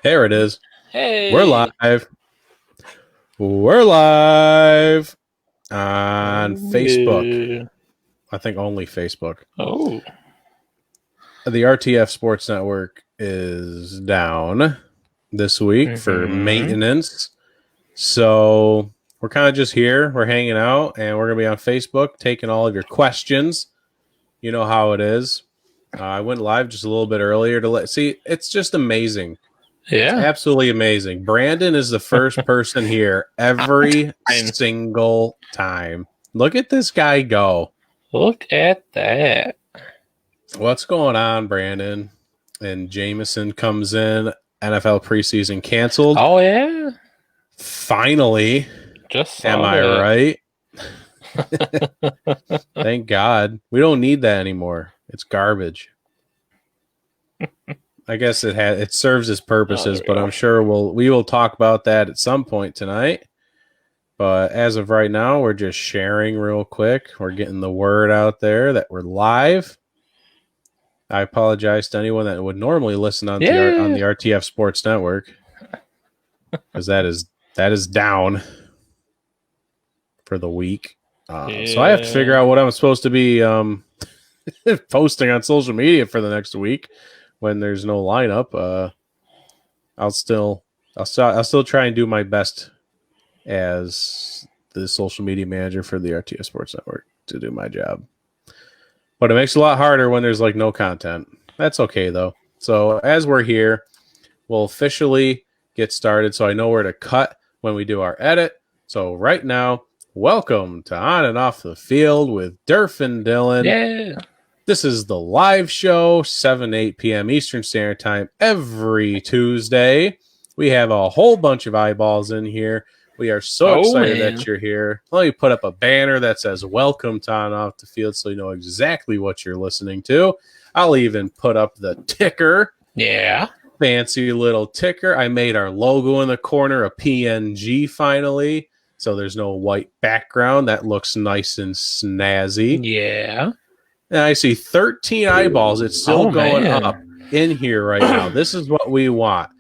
There it is. We're Hey. live. We're live on Oh, Facebook. yeah. I think only Facebook. Oh. The RTF Sports Network is down this week for Mm-hmm. maintenance. So we're kind of just here. We're hanging out, and we're going to be on Facebook taking all of your questions. You know how it is. I went live just a little bit earlier to see. It's just amazing. It's Yeah. absolutely amazing. Brandon is the first person here every Fine. single time. Look at this guy go. Look at that. What's going on, Brandon? And Jameson comes in. NFL preseason canceled. Oh, yeah. Finally. Just Am saw I that. right? Thank God. We don't need that anymore. It's garbage. I guess it serves its Oh, purposes, there we but go. I'm sure we will talk about that at some point tonight. But as of right now, we're just sharing real quick. We're getting the word out there that we're live. I apologize to anyone that would normally listen on Yeah. the RTF Sports Network, because that is down for the week. So I have to figure Yeah. out what I'm supposed to be posting on social media for the next week when there's no lineup. I'll still try and do my best as the social media manager for the RTF Sports Network to do my job. But it makes it a lot harder when there's like no content. That's okay though. So as we're here, we'll officially get started. So I know where to cut when we do our edit. So right now, welcome to On and Off the Field with Durf and Dylan. Yeah. This is the live show, 7-8 p.m. Eastern Standard Time every Tuesday. We have a whole bunch of eyeballs in here. We are so excited that you're here. Let me put up a banner that says welcome to On Off the Field so you know exactly what you're listening to. I'll even put up the ticker. Yeah. Fancy little ticker. I made our logo in the corner a PNG finally, so there's no white background. That looks nice and snazzy. Yeah. And I see 13 eyeballs. It's still going man. up in here right now. This is what we want.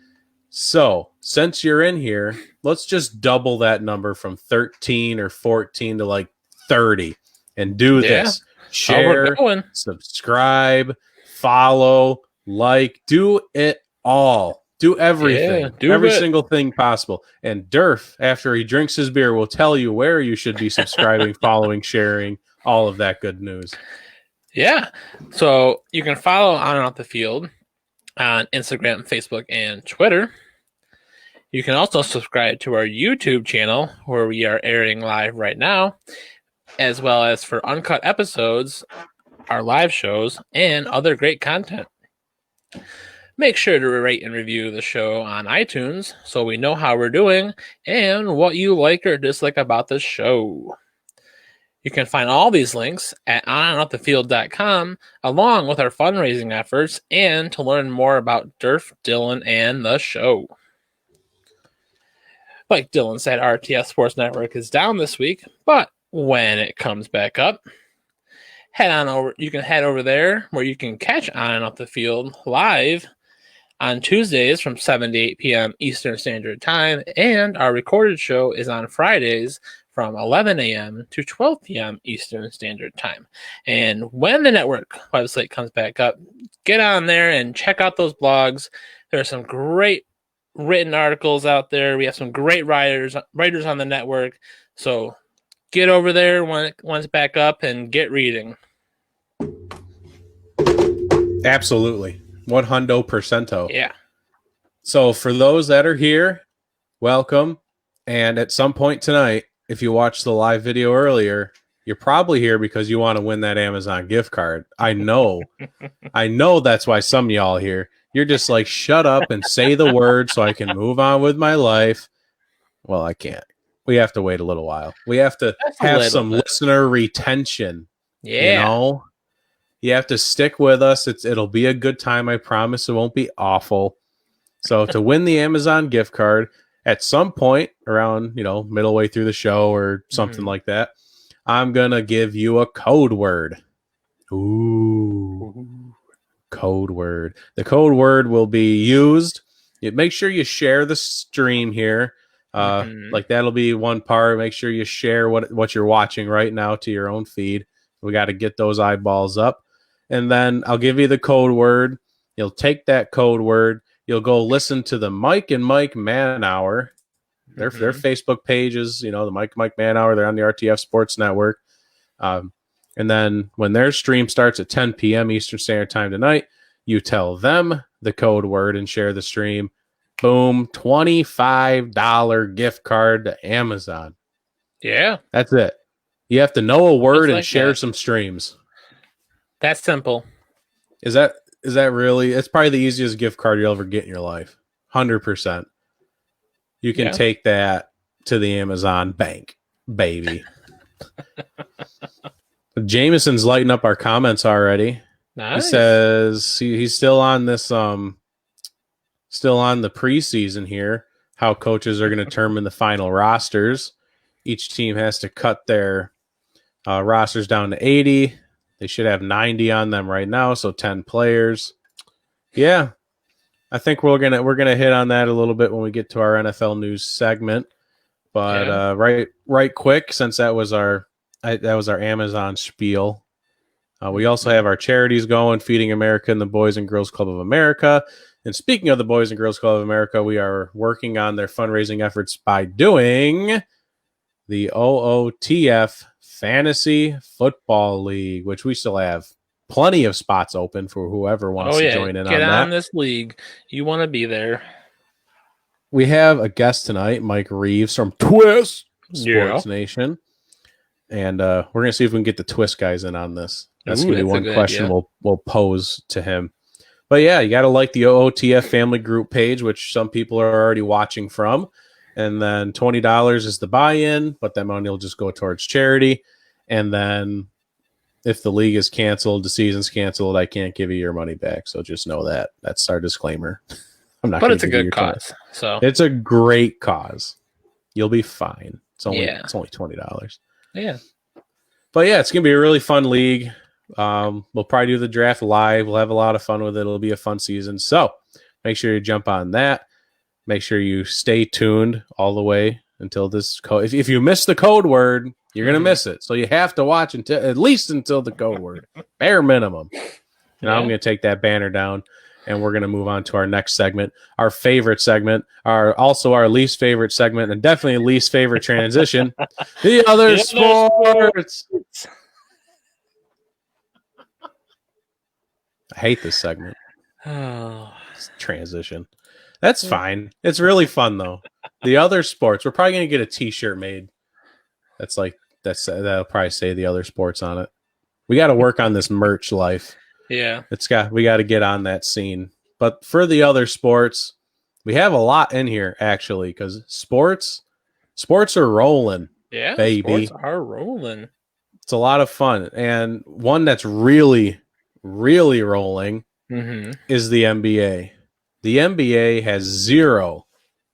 So, since you're in here, let's just double that number from 13 or 14 to like 30 and do this. Share, subscribe, follow, like, do it all. Do everything. Every single thing possible. And Durf, after he drinks his beer, will tell you where you should be subscribing, following, sharing, all of that good news. Yeah. So you can follow On and Off the Field on Instagram, Facebook, and Twitter. You can also subscribe to our YouTube channel where we are airing live right now, as well as for uncut episodes, our live shows, and other great content. Make sure to rate and review the show on iTunes so we know how we're doing and what you like or dislike about the show. You can find all these links at onandoffthefield.com along with our fundraising efforts and to learn more about Durf, Dylan, and the show. Like Dylan said, RTF Sports Network is down this week, but when it comes back up, head on over. You can head over there where you can catch On and Off the Field live on Tuesdays from 7 to 8 p.m. Eastern Standard Time, and our recorded show is on Fridays from 11 a.m. to 12 p.m. Eastern Standard Time. And when the network website comes back up, get on there and check out those blogs. There are some great written articles out there. We have some great writers on the network. So get over there when it's back up and get reading. Absolutely. 100%. Yeah. So for those that are here, welcome. And at some point tonight, if you watched the live video earlier, you're probably here because you want to win that Amazon gift card. I know. I know that's why some of y'all here. You're just like, shut up and say the word so I can move on with my life. Well, I can't. We have to wait a little while. We have to have some listener retention. Yeah. You know? You have to stick with us. It'll be a good time. I promise it won't be awful. So to win the Amazon gift card at some point around, middle way through the show or something like that, I'm going to give you a code word. Ooh. Code word. The code word will be used make sure you share the stream here. Like that'll be one part. Make sure you share what you're watching right now to your own feed. We got to get those eyeballs up. And then I'll give you the code word. You'll take that code word. You'll go listen to the Mike and Mike Man Hour. Their Facebook pages, the Mike Man Hour. They're on the RTF Sports Network. And then when their stream starts at 10 p.m. Eastern Standard Time tonight, you tell them the code word and share the stream. Boom, $25 gift card to Amazon. Yeah. That's it. You have to know a word and like share that. some streams. That's simple. Is that really? It's probably the easiest gift card you'll ever get in your life. 100%. You can take that to the Amazon bank, baby. Jameson's lighting up our comments already. Nice. He says he's still on this still on the preseason here, how coaches are going to determine the final rosters. Each team has to cut their rosters down to 80. They should have 90 on them right now, so 10 players. Yeah, I think we're gonna hit on that a little bit when we get to our NFL news segment. But right quick, since that was our Amazon spiel. We also have our charities going, Feeding America and the Boys and Girls Club of America. And speaking of the Boys and Girls Club of America, we are working on their fundraising efforts by doing the OOTF Fantasy Football League, which we still have plenty of spots open for whoever wants to join in on that. Get on this league. You want to be there. We have a guest tonight, Mike Reeves from Twist Sports Nation. And we're going to see if we can get the Twist guys in on this. That's going to be one question we'll pose to him. But yeah, you got to like the OOTF family group page, which some people are already watching from. And then $20 is the buy-in, but that money will just go towards charity. And then if the league is canceled, the season's canceled, I can't give you your money back. So just know that. That's our disclaimer. I'm not. But it's a good cause. So it's a great cause. You'll be fine. It's only $20. Yeah. But yeah, it's gonna be a really fun league. We'll probably do the draft live. We'll have a lot of fun with it. It'll be a fun season. So make sure you jump on that. Make sure you stay tuned all the way until this code. If you miss the code word, you're gonna miss it. So you have to watch at least until the code word, bare minimum. And I'm gonna take that banner down, and we're gonna move on to our next segment, our favorite segment, also our least favorite segment, and definitely least favorite transition, the other sports. I hate this segment. Transition. That's fine. It's really fun though. The other sports. We're probably gonna get a T-shirt made. That'll probably say the other sports on it. We got to work on this merch life. Yeah, we got to get on that scene. But for the other sports, we have a lot in here actually because sports are rolling. Yeah, baby, sports are rolling. It's a lot of fun, and one that's really, really rolling is the NBA. The NBA has 0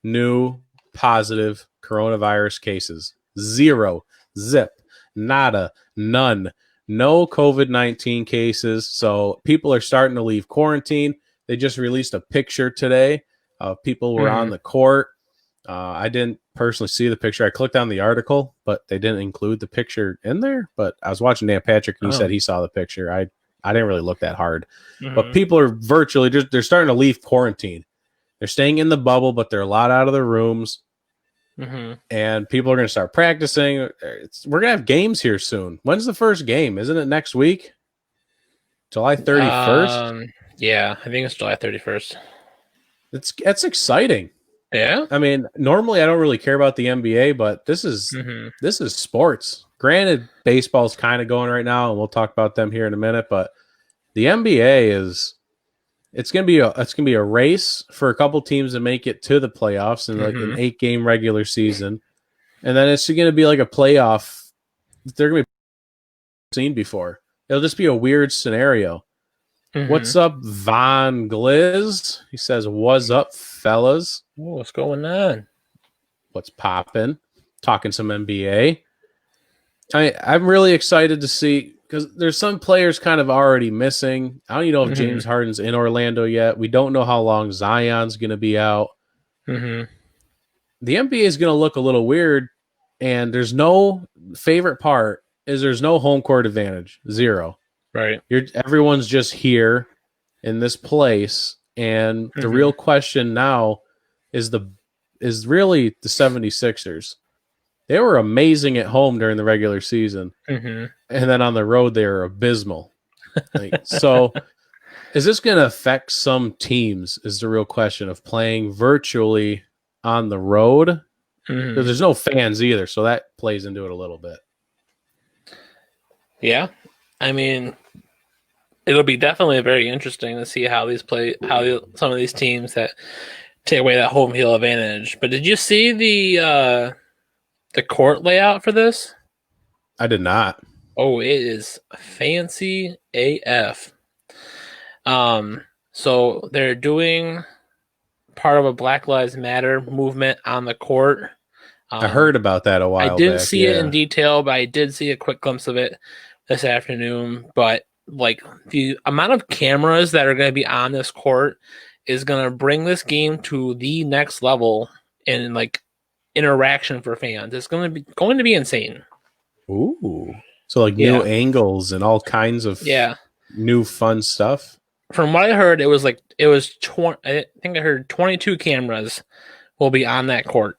new positive coronavirus cases. 0. Zip. Nada. None. No COVID-19 cases. So people are starting to leave quarantine. They just released a picture today of people were on the court. I didn't personally see the picture. I clicked on the article, but they didn't include the picture in there. But I was watching Dan Patrick, and he said he saw the picture. I didn't really look that hard. But people are virtually they're starting to leave quarantine. They're staying in the bubble, but they're a lot out of their rooms. And people are going to start practicing. We're going to have games here soon. When's the first game? Isn't it next week? July 31st? Yeah, I think it's July 31st. That's exciting. Yeah. I mean, normally I don't really care about the NBA, but this is sports. Granted, baseball's kind of going right now, and we'll talk about them here in a minute, but the NBA is it's gonna be a race for a couple teams to make it to the playoffs in like an 8-game regular season, and then it's gonna be like a playoff. They're gonna be seen before. It'll just be a weird scenario. What's up, Von Gliz? He says, "What's up, fellas? What's going on? What's poppin'? Talking some NBA. I'm really excited to see because there's some players kind of already missing. I don't even know if Mm-hmm. James Harden's in Orlando yet. We don't know how long Zion's going to be out. Mm-hmm. The NBA is going to look a little weird, and there's no favorite part is there's no home court advantage. Zero. Right. Everyone's just here in this place, and the real question now is really the 76ers. They were amazing at home during the regular season, and then on the road they were abysmal. So is this going to affect some teams is the real question of playing virtually on the road? Because there's no fans either, so that plays into it a little bit. Yeah. I mean, it'll be definitely very interesting to see how some of these teams that take away that home field advantage. But did you see the court layout for this? I did not. Oh, it is fancy AF. So they're doing part of a Black Lives Matter movement on the court. I heard about that a while I didn't back, see it in detail, but I did see a quick glimpse of it this afternoon. But like the amount of cameras that are going to be on this court is going to bring this game to the next level in like interaction for fans. It's going to be insane. Ooh. So like new angles and all kinds of new fun stuff. From what I heard, it was 20. I think I heard 22 cameras will be on that court.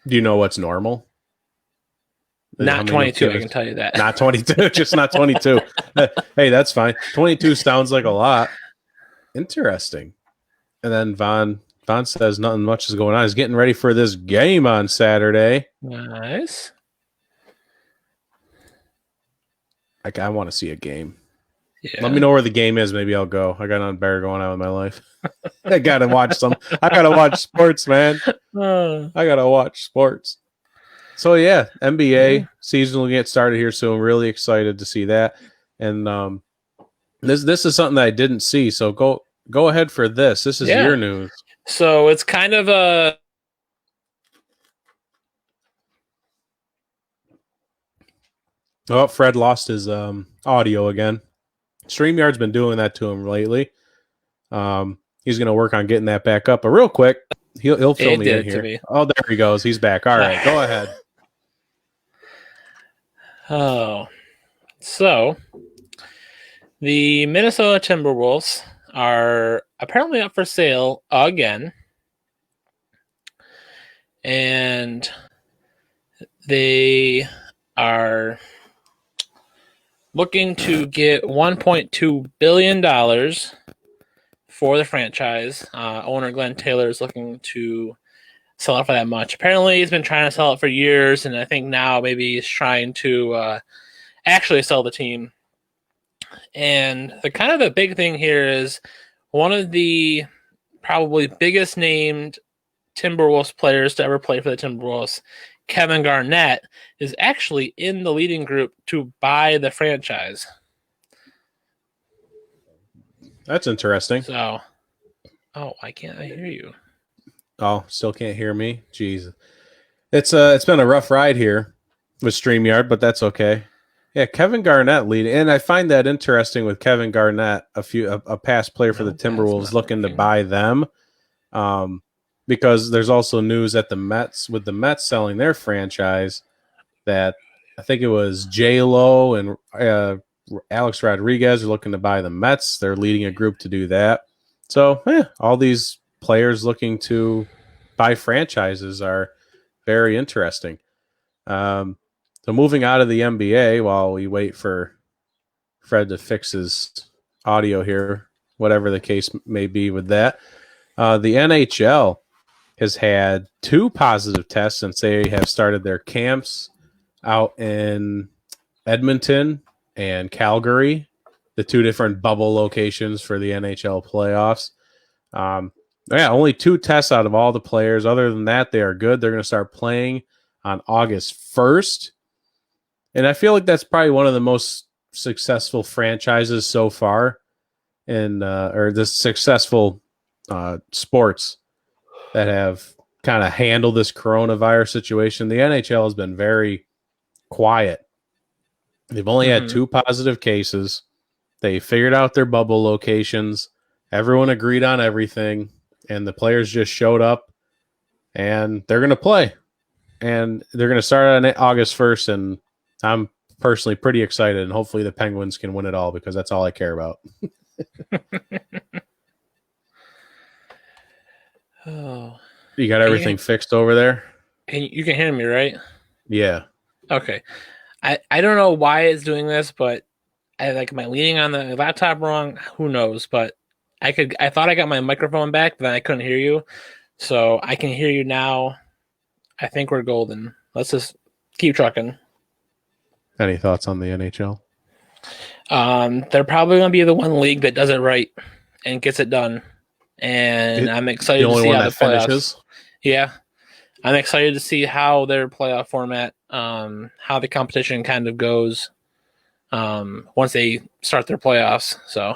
Do you know what's normal? Not 22, I can tell you that. Not 22, just not 22. Hey, that's fine. 22 sounds like a lot. Interesting. And then Vaughn says nothing much is going on. He's getting ready for this game on Saturday. Nice. I want to see a game. Yeah. Let me know where the game is. Maybe I'll go. I got nothing better going on with my life. I gotta watch sports, man. I gotta watch sports. So yeah, NBA season will get started here soon. Really excited to see that. And this is something that I didn't see. So go ahead for this. This is your news. So it's kind of a Oh, Fred lost his audio again. StreamYard's been doing that to him lately. He's going to work on getting that back up. But real quick, he'll fill me in here. Oh, there he goes. He's back. All right, go ahead. Oh, so the Minnesota Timberwolves are apparently up for sale again. And they are looking to get $1.2 billion for the franchise. Owner Glenn Taylor is looking to sell it for that much. Apparently, he's been trying to sell it for years, and I think now maybe he's trying to actually sell the team. And the big thing here is one of the probably biggest named Timberwolves players to ever play for the Timberwolves, Kevin Garnett, is actually in the leading group to buy the franchise. That's interesting. So, why can't I hear you? Oh, still can't hear me? Jeez. It's been a rough ride here with StreamYard, but that's okay. Yeah, Kevin Garnett leading. And I find that interesting with Kevin Garnett, a past player for the Timberwolves looking to buy them. Because there's also news at the Mets, with the Mets selling their franchise, that I think it was J-Lo and Alex Rodriguez are looking to buy the Mets. They're leading a group to do that. So, all these players looking to buy franchises are very interesting. So moving out of the NBA while we wait for Fred to fix his audio here, whatever the case may be with that, the NHL has had 2 positive tests since they have started their camps out in Edmonton and Calgary, the 2 different bubble locations for the NHL playoffs. Only 2 tests out of all the players. Other than that, they are good. They're going to start playing on August 1st. And I feel like that's probably one of the most successful franchises so far or the successful sports that have kind of handled this coronavirus situation. The NHL has been very quiet They've only had Mm-hmm. 2 positive cases. They figured out their bubble locations. Everyone agreed on everything, and the players just showed up, and they're going to play. And they're going to start on August 1st, and I'm personally pretty excited, and hopefully the Penguins can win it all because that's all I care about. Oh, You got can everything fixed over there? you can hear me, right? Yeah. Okay. I don't know why it's doing this, but am I leaning on the laptop wrong? Who knows? But I thought I got my microphone back, but then I couldn't hear you. So I can hear you now. I think we're golden. Let's just keep trucking. Any thoughts on the NHL? They're probably gonna be the one league that does it right and gets it done. And I'm The excited to only see one how the that playoffs. finishes? Yeah, I'm excited to see how their playoff format, how the competition kind of goes, once they start their playoffs. So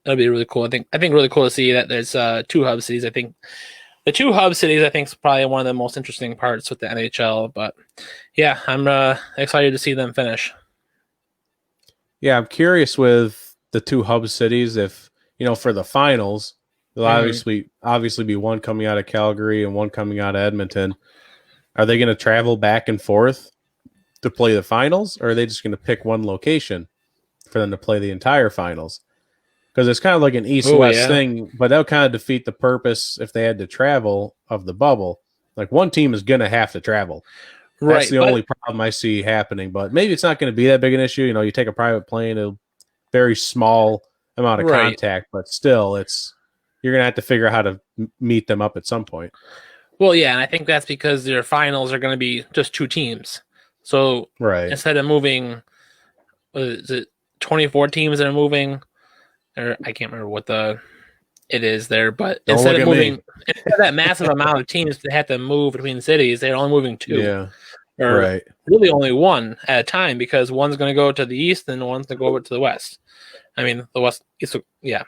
that'll be really cool. I think really cool to see that there's 2 hub cities. I think the 2 hub cities is probably one of the most interesting parts with the NHL. But yeah, I'm excited to see them finish. Yeah, I'm curious with the 2 hub cities if, for the finals, there'll Mm-hmm. obviously be one coming out of Calgary and one coming out of Edmonton. Are they going to travel back and forth to play the finals, or are they just going to pick one location for them to play the entire finals? Because it's kind of like an Oh east-west yeah, thing, but that would kind of defeat the purpose if they had to travel of the bubble. Like one team is going to have to travel. That's right. the But only problem I see happening. But maybe it's not going to be that big an issue. You take a private plane, a very small amount of right. contact, but still, you're going to have to figure out how to meet them up at some point. Well, yeah, and I think that's because their finals are going to be just 2 teams. So Right. instead of moving, what is it 24 teams that are moving, or I can't remember what it is there, but Don't look at me. instead of that massive amount of teams that have to move between cities, they're only moving 2, Yeah. or Right. really only one at a time because one's going to go to the east and one's going to go over to the west. I mean, the west. Yeah. Yeah.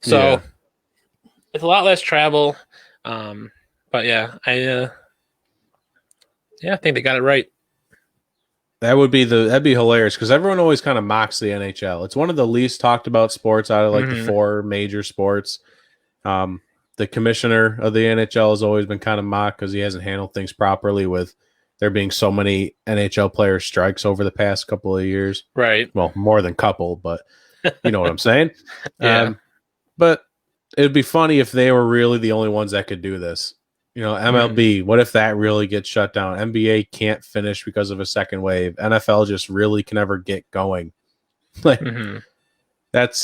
So it's a lot less travel. But yeah, I think they got it right. That'd be hilarious because everyone always kind of mocks the NHL. It's one of the least talked about sports out of like the Mm-hmm. 4 major sports. Um, the commissioner of the NHL has always been kind of mocked because he hasn't handled things properly with there being so many NHL player strikes over the past couple of years. Right. Well, more than couple, but you know what I'm saying. Yeah. But it'd be funny if they were really the only ones that could do this. MLB, what if that really gets shut down? NBA can't finish because of a second wave. NFL just really can never get going. Like Mm-hmm. that's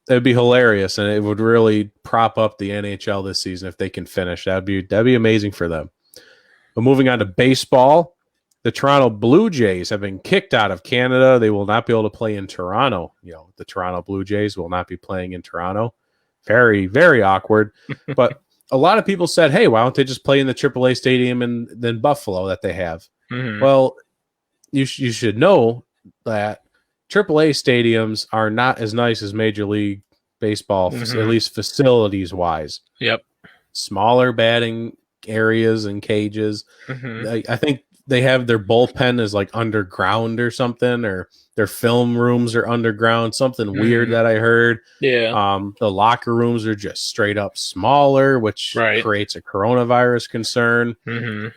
it'd be hilarious and it would really prop up the NHL this season if they can finish. That'd be amazing for them. But moving on to baseball, the Toronto Blue Jays have been kicked out of Canada. They will not be able to play in Toronto. The Toronto Blue Jays will not be playing in Toronto. Very, very awkward. But a lot of people said, hey, why don't they just play in the AAA stadium in Buffalo that they have? Mm-hmm. Well, you should know that AAA stadiums are not as nice as Major League Baseball, Mm-hmm. at least facilities-wise. Yep. Smaller batting areas and cages. Mm-hmm. I think they have their bullpen is like underground or something, or their film rooms are underground. Something weird that I heard. Yeah. The locker rooms are just straight up smaller, which Right. creates a coronavirus concern. Mm-hmm.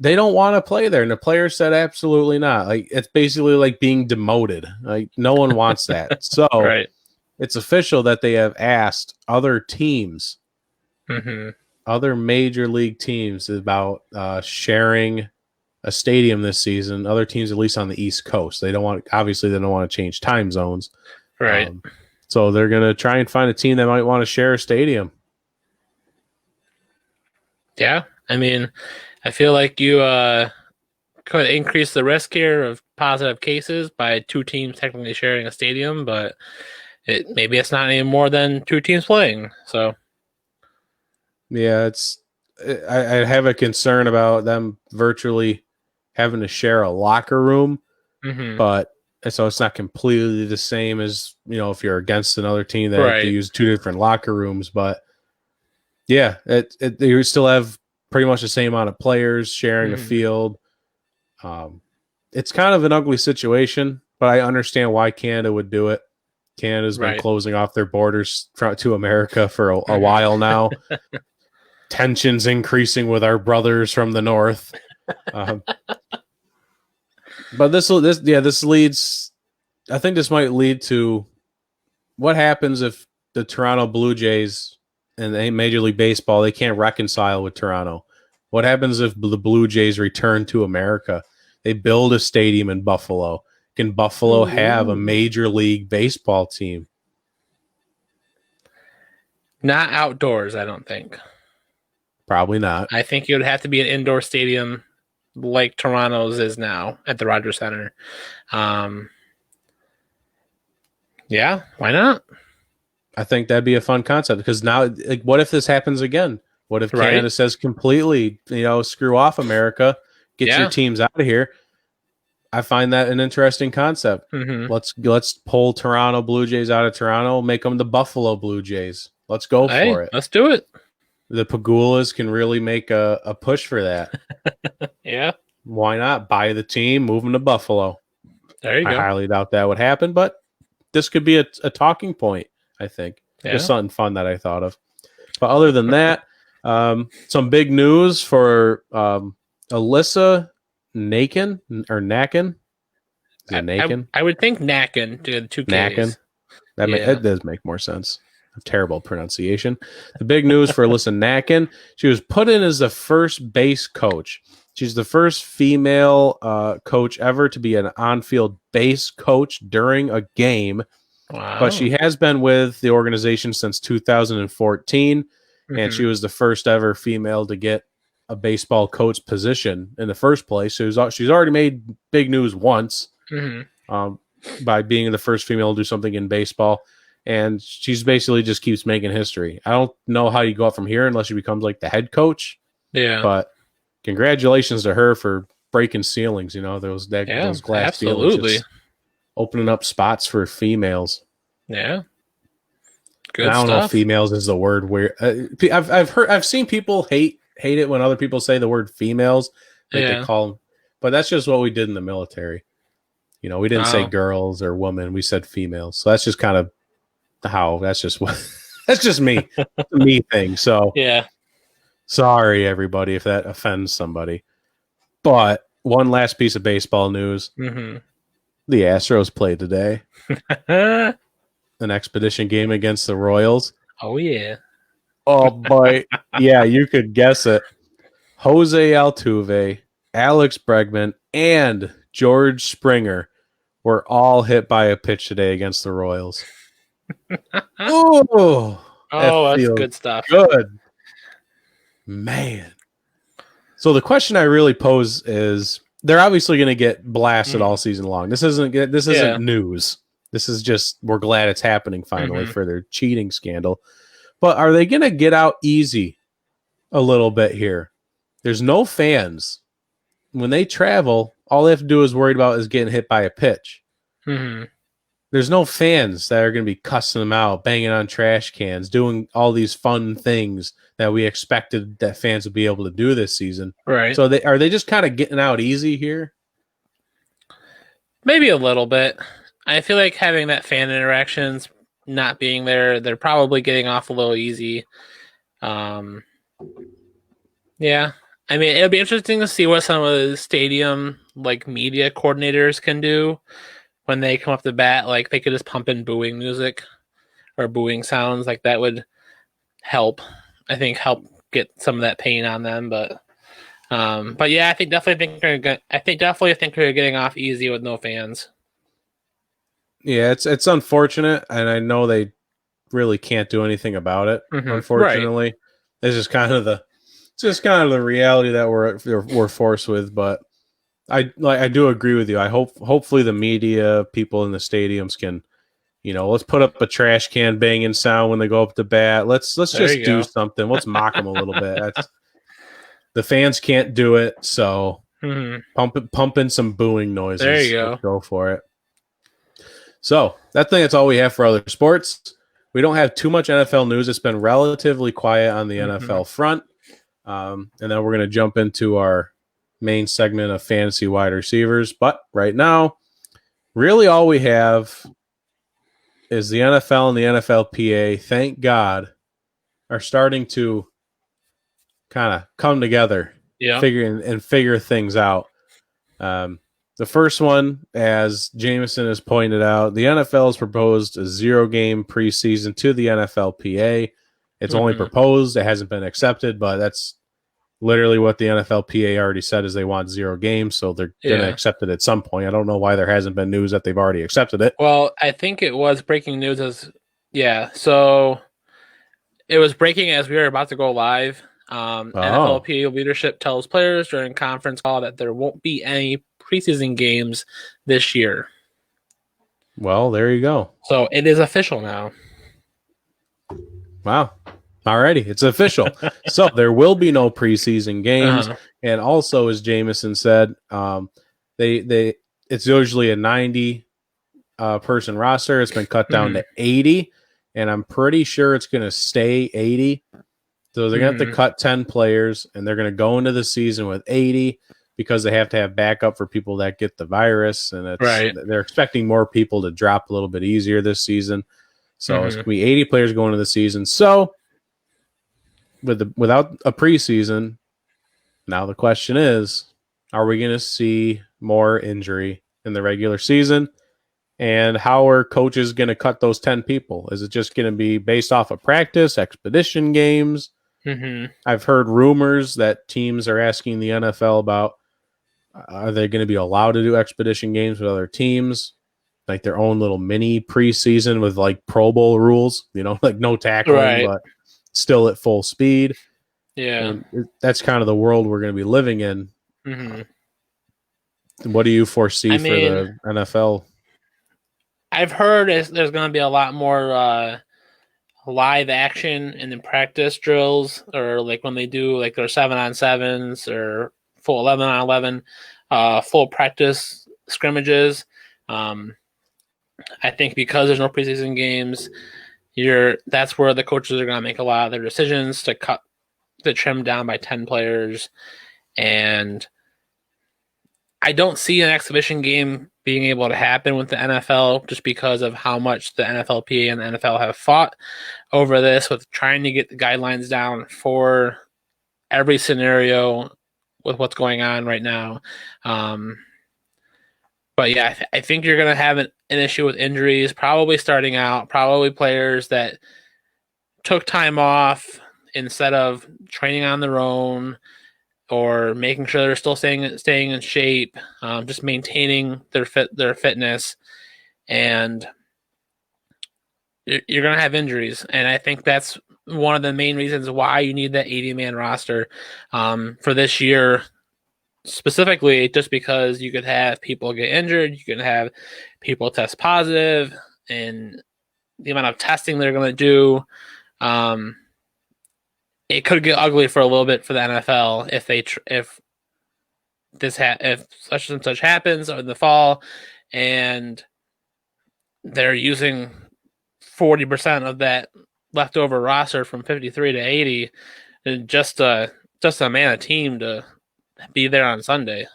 They don't want to play there, and the players said absolutely not. Like it's basically like being demoted. Like no one wants that. So Right. it's official that they have asked other teams, Mm-hmm. other major league teams, about sharing a stadium this season. Other teams, at least on the East Coast, they don't want to change time zones. Right. So they're gonna try and find a team that might want to share a stadium. Yeah. I mean, I feel like you could increase the risk here of positive cases by 2 teams technically sharing a stadium, but maybe it's not any more than 2 teams playing. So Yeah, I have a concern about them virtually having to share a locker room, mm-hmm. but so it's not completely the same as if you're against another team that have to Right. use 2 different locker rooms. But yeah, they still have pretty much the same amount of players sharing a Mm-hmm. field. it's kind of an ugly situation, but I understand why Canada would do it. Canada's been Right. closing off their borders to America for a while now. Tensions increasing with our brothers from the north. But this leads. I think this might lead to what happens if the Toronto Blue Jays and Major League Baseball, they can't reconcile with Toronto. What happens if the Blue Jays return to America? They build a stadium in Buffalo. Can Buffalo have a Major League Baseball team? Not outdoors, I don't think. Probably not. I think it would have to be an indoor stadium like Toronto's is now at the Rogers Center. Yeah, why not? I think that'd be a fun concept because now, like, what if this happens again? What if Canada says completely, screw off America, get your teams out of here? I find that an interesting concept. Mm-hmm. Let's pull Toronto Blue Jays out of Toronto, make them the Buffalo Blue Jays. Let's go for it. Let's do it. The Pagulas can really make a push for that. Yeah. Why not buy the team, move them to Buffalo? There you go. I highly doubt that would happen, but this could be a talking point, I think. Yeah. Just something fun that I thought of. But other than that, some big news for Alyssa Nakin or Nakin. Is it Nakin? I would think Nakin to the 2Ks. Nakin. That does make more sense. Terrible pronunciation. The big news for Alyssa Nakin, she was put in as the first base coach. She's the first female coach ever to be an on-field base coach during a game. Wow. But she has been with the organization since 2014, and she was the first ever female to get a baseball coach position in the first place. So she's already made big news once by being the first female to do something in baseball. And she's basically just keeps making history. I don't know how you go up from here unless she becomes like the head coach. Yeah. But congratulations to her for breaking ceilings. Those glass ceilings, opening up spots for females. Yeah. Good I don't stuff. know if females is the word where I've seen people hate it when other people say the word females. They call them, but that's just what we did in the military. We didn't say girls or women. We said females. So that's just kind of that's just me. It's a me thing. So yeah. Sorry everybody if that offends somebody. But one last piece of baseball news. The Astros played today. An expedition game against the Royals. Oh yeah. Oh boy. Yeah, you could guess it. Jose Altuve, Alex Bregman, and George Springer were all hit by a pitch today against the Royals. That's good stuff. Good. Man. So the question I really pose is, they're obviously going to get blasted all season long. This isn't news. This is just, we're glad it's happening finally for their cheating scandal. But are they going to get out easy a little bit here? There's no fans. When they travel, all they have to do is worried about is getting hit by a pitch. There's no fans that are going to be cussing them out, banging on trash cans, doing all these fun things that we expected that fans would be able to do this season. Right. So are they just kind of getting out easy here? Maybe a little bit. I feel like having that fan interactions not being there, they're probably getting off a little easy. Yeah. I mean, it'll be interesting to see what some of the stadium media coordinators can do when they come up to bat. Like, they could just pump in booing music or booing sounds. Like, that would help. I think help get some of that pain on them. But yeah, I definitely think they're getting off easy with no fans. Yeah, it's unfortunate, and I know they really can't do anything about it. Unfortunately, right. It's just kind of the reality that we're forced with. But I do agree with you. I hopefully the media people in the stadiums can, let's put up a trash can banging sound when they go up to bat. Let's just do something. Let's mock them a little bit. The fans can't do it, so pump in some booing noises. There you go. Let's go for it. So that's all we have for other sports. We don't have too much NFL news. It's been relatively quiet on the NFL front. And then we're going to jump into our main segment of fantasy wide receivers. But right now, really all we have is the NFL and the NFLPA, thank God, are starting to kind of come together, Yeah. figure things out. The first one, as Jameson has pointed out, the NFL has proposed a 0-game preseason to the NFLPA. It's only proposed; it hasn't been accepted, but that's literally what the NFLPA already said is they want 0 games, so they're going to accept it at some point. I don't know why there hasn't been news that they've already accepted it. Well, I think it was breaking news so it was breaking as we were about to go live. NFLPA leadership tells players during conference call that there won't be any preseason games this year. Well, there you go. So it is official now. Wow. Alrighty, it's official. So there will be no preseason games, and also, as Jameson said, it's usually a 90 person roster. It's been cut down to 80, and I'm pretty sure it's going to stay 80. So they're going to have to cut 10 players, and they're going to go into the season with 80 because they have to have backup for people that get the virus, and they're expecting more people to drop a little bit easier this season. So it's going to be 80 players going into the season. So without a preseason, now the question is, are we going to see more injury in the regular season? And how are coaches going to cut those 10 people? Is it just going to be based off of practice, expedition games? I've heard rumors that teams are asking the NFL about, are they going to be allowed to do expedition games with other teams? Like their own little mini preseason with like Pro Bowl rules, like no tackling, but still at full speed. Yeah. That's kind of the world we're going to be living in. What do you foresee for the NFL? I've heard there's going to be a lot more live action in the practice drills, or like when they do like their 7-on-7s or full 11-on-11 full practice scrimmages. I think because there's no preseason games, that's where the coaches are going to make a lot of their decisions to cut the trim down by 10 players. And I don't see an exhibition game being able to happen with the NFL just because of how much the NFLPA and the NFL have fought over this with trying to get the guidelines down for every scenario with what's going on right now. But yeah, I think you're going to have an issue with injuries, probably starting out, probably players that took time off instead of training on their own or making sure they're still staying in shape, just maintaining their fitness, and you're going to have injuries. And I think that's one of the main reasons why you need that 80-man roster for this year. Specifically, just because you could have people get injured, you could have people test positive, and the amount of testing they're going to do, it could get ugly for a little bit for the NFL if such and such happens in the fall, and they're using 40% of that leftover roster from 53 to 80, and just a man a team to be there on Sunday.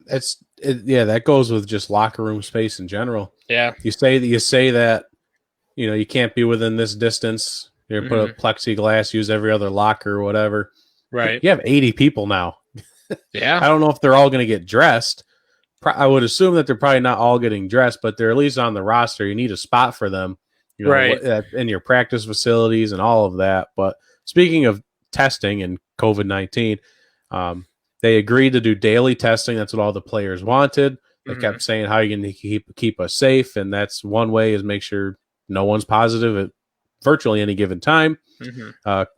That goes with just locker room space in general. Yeah. You say that, you can't be within this distance. You put a plexiglass, use every other locker or whatever. Right. You have 80 people now. Yeah. I don't know if they're all going to get dressed. I would assume that they're probably not all getting dressed, but they're at least on the roster. You need a spot for them, right, in your practice facilities and all of that. But speaking of testing and COVID-19, they agreed to do daily testing. That's what all the players wanted. They kept saying, how are you going to keep us safe? And that's one way, is make sure no one's positive at virtually any given time.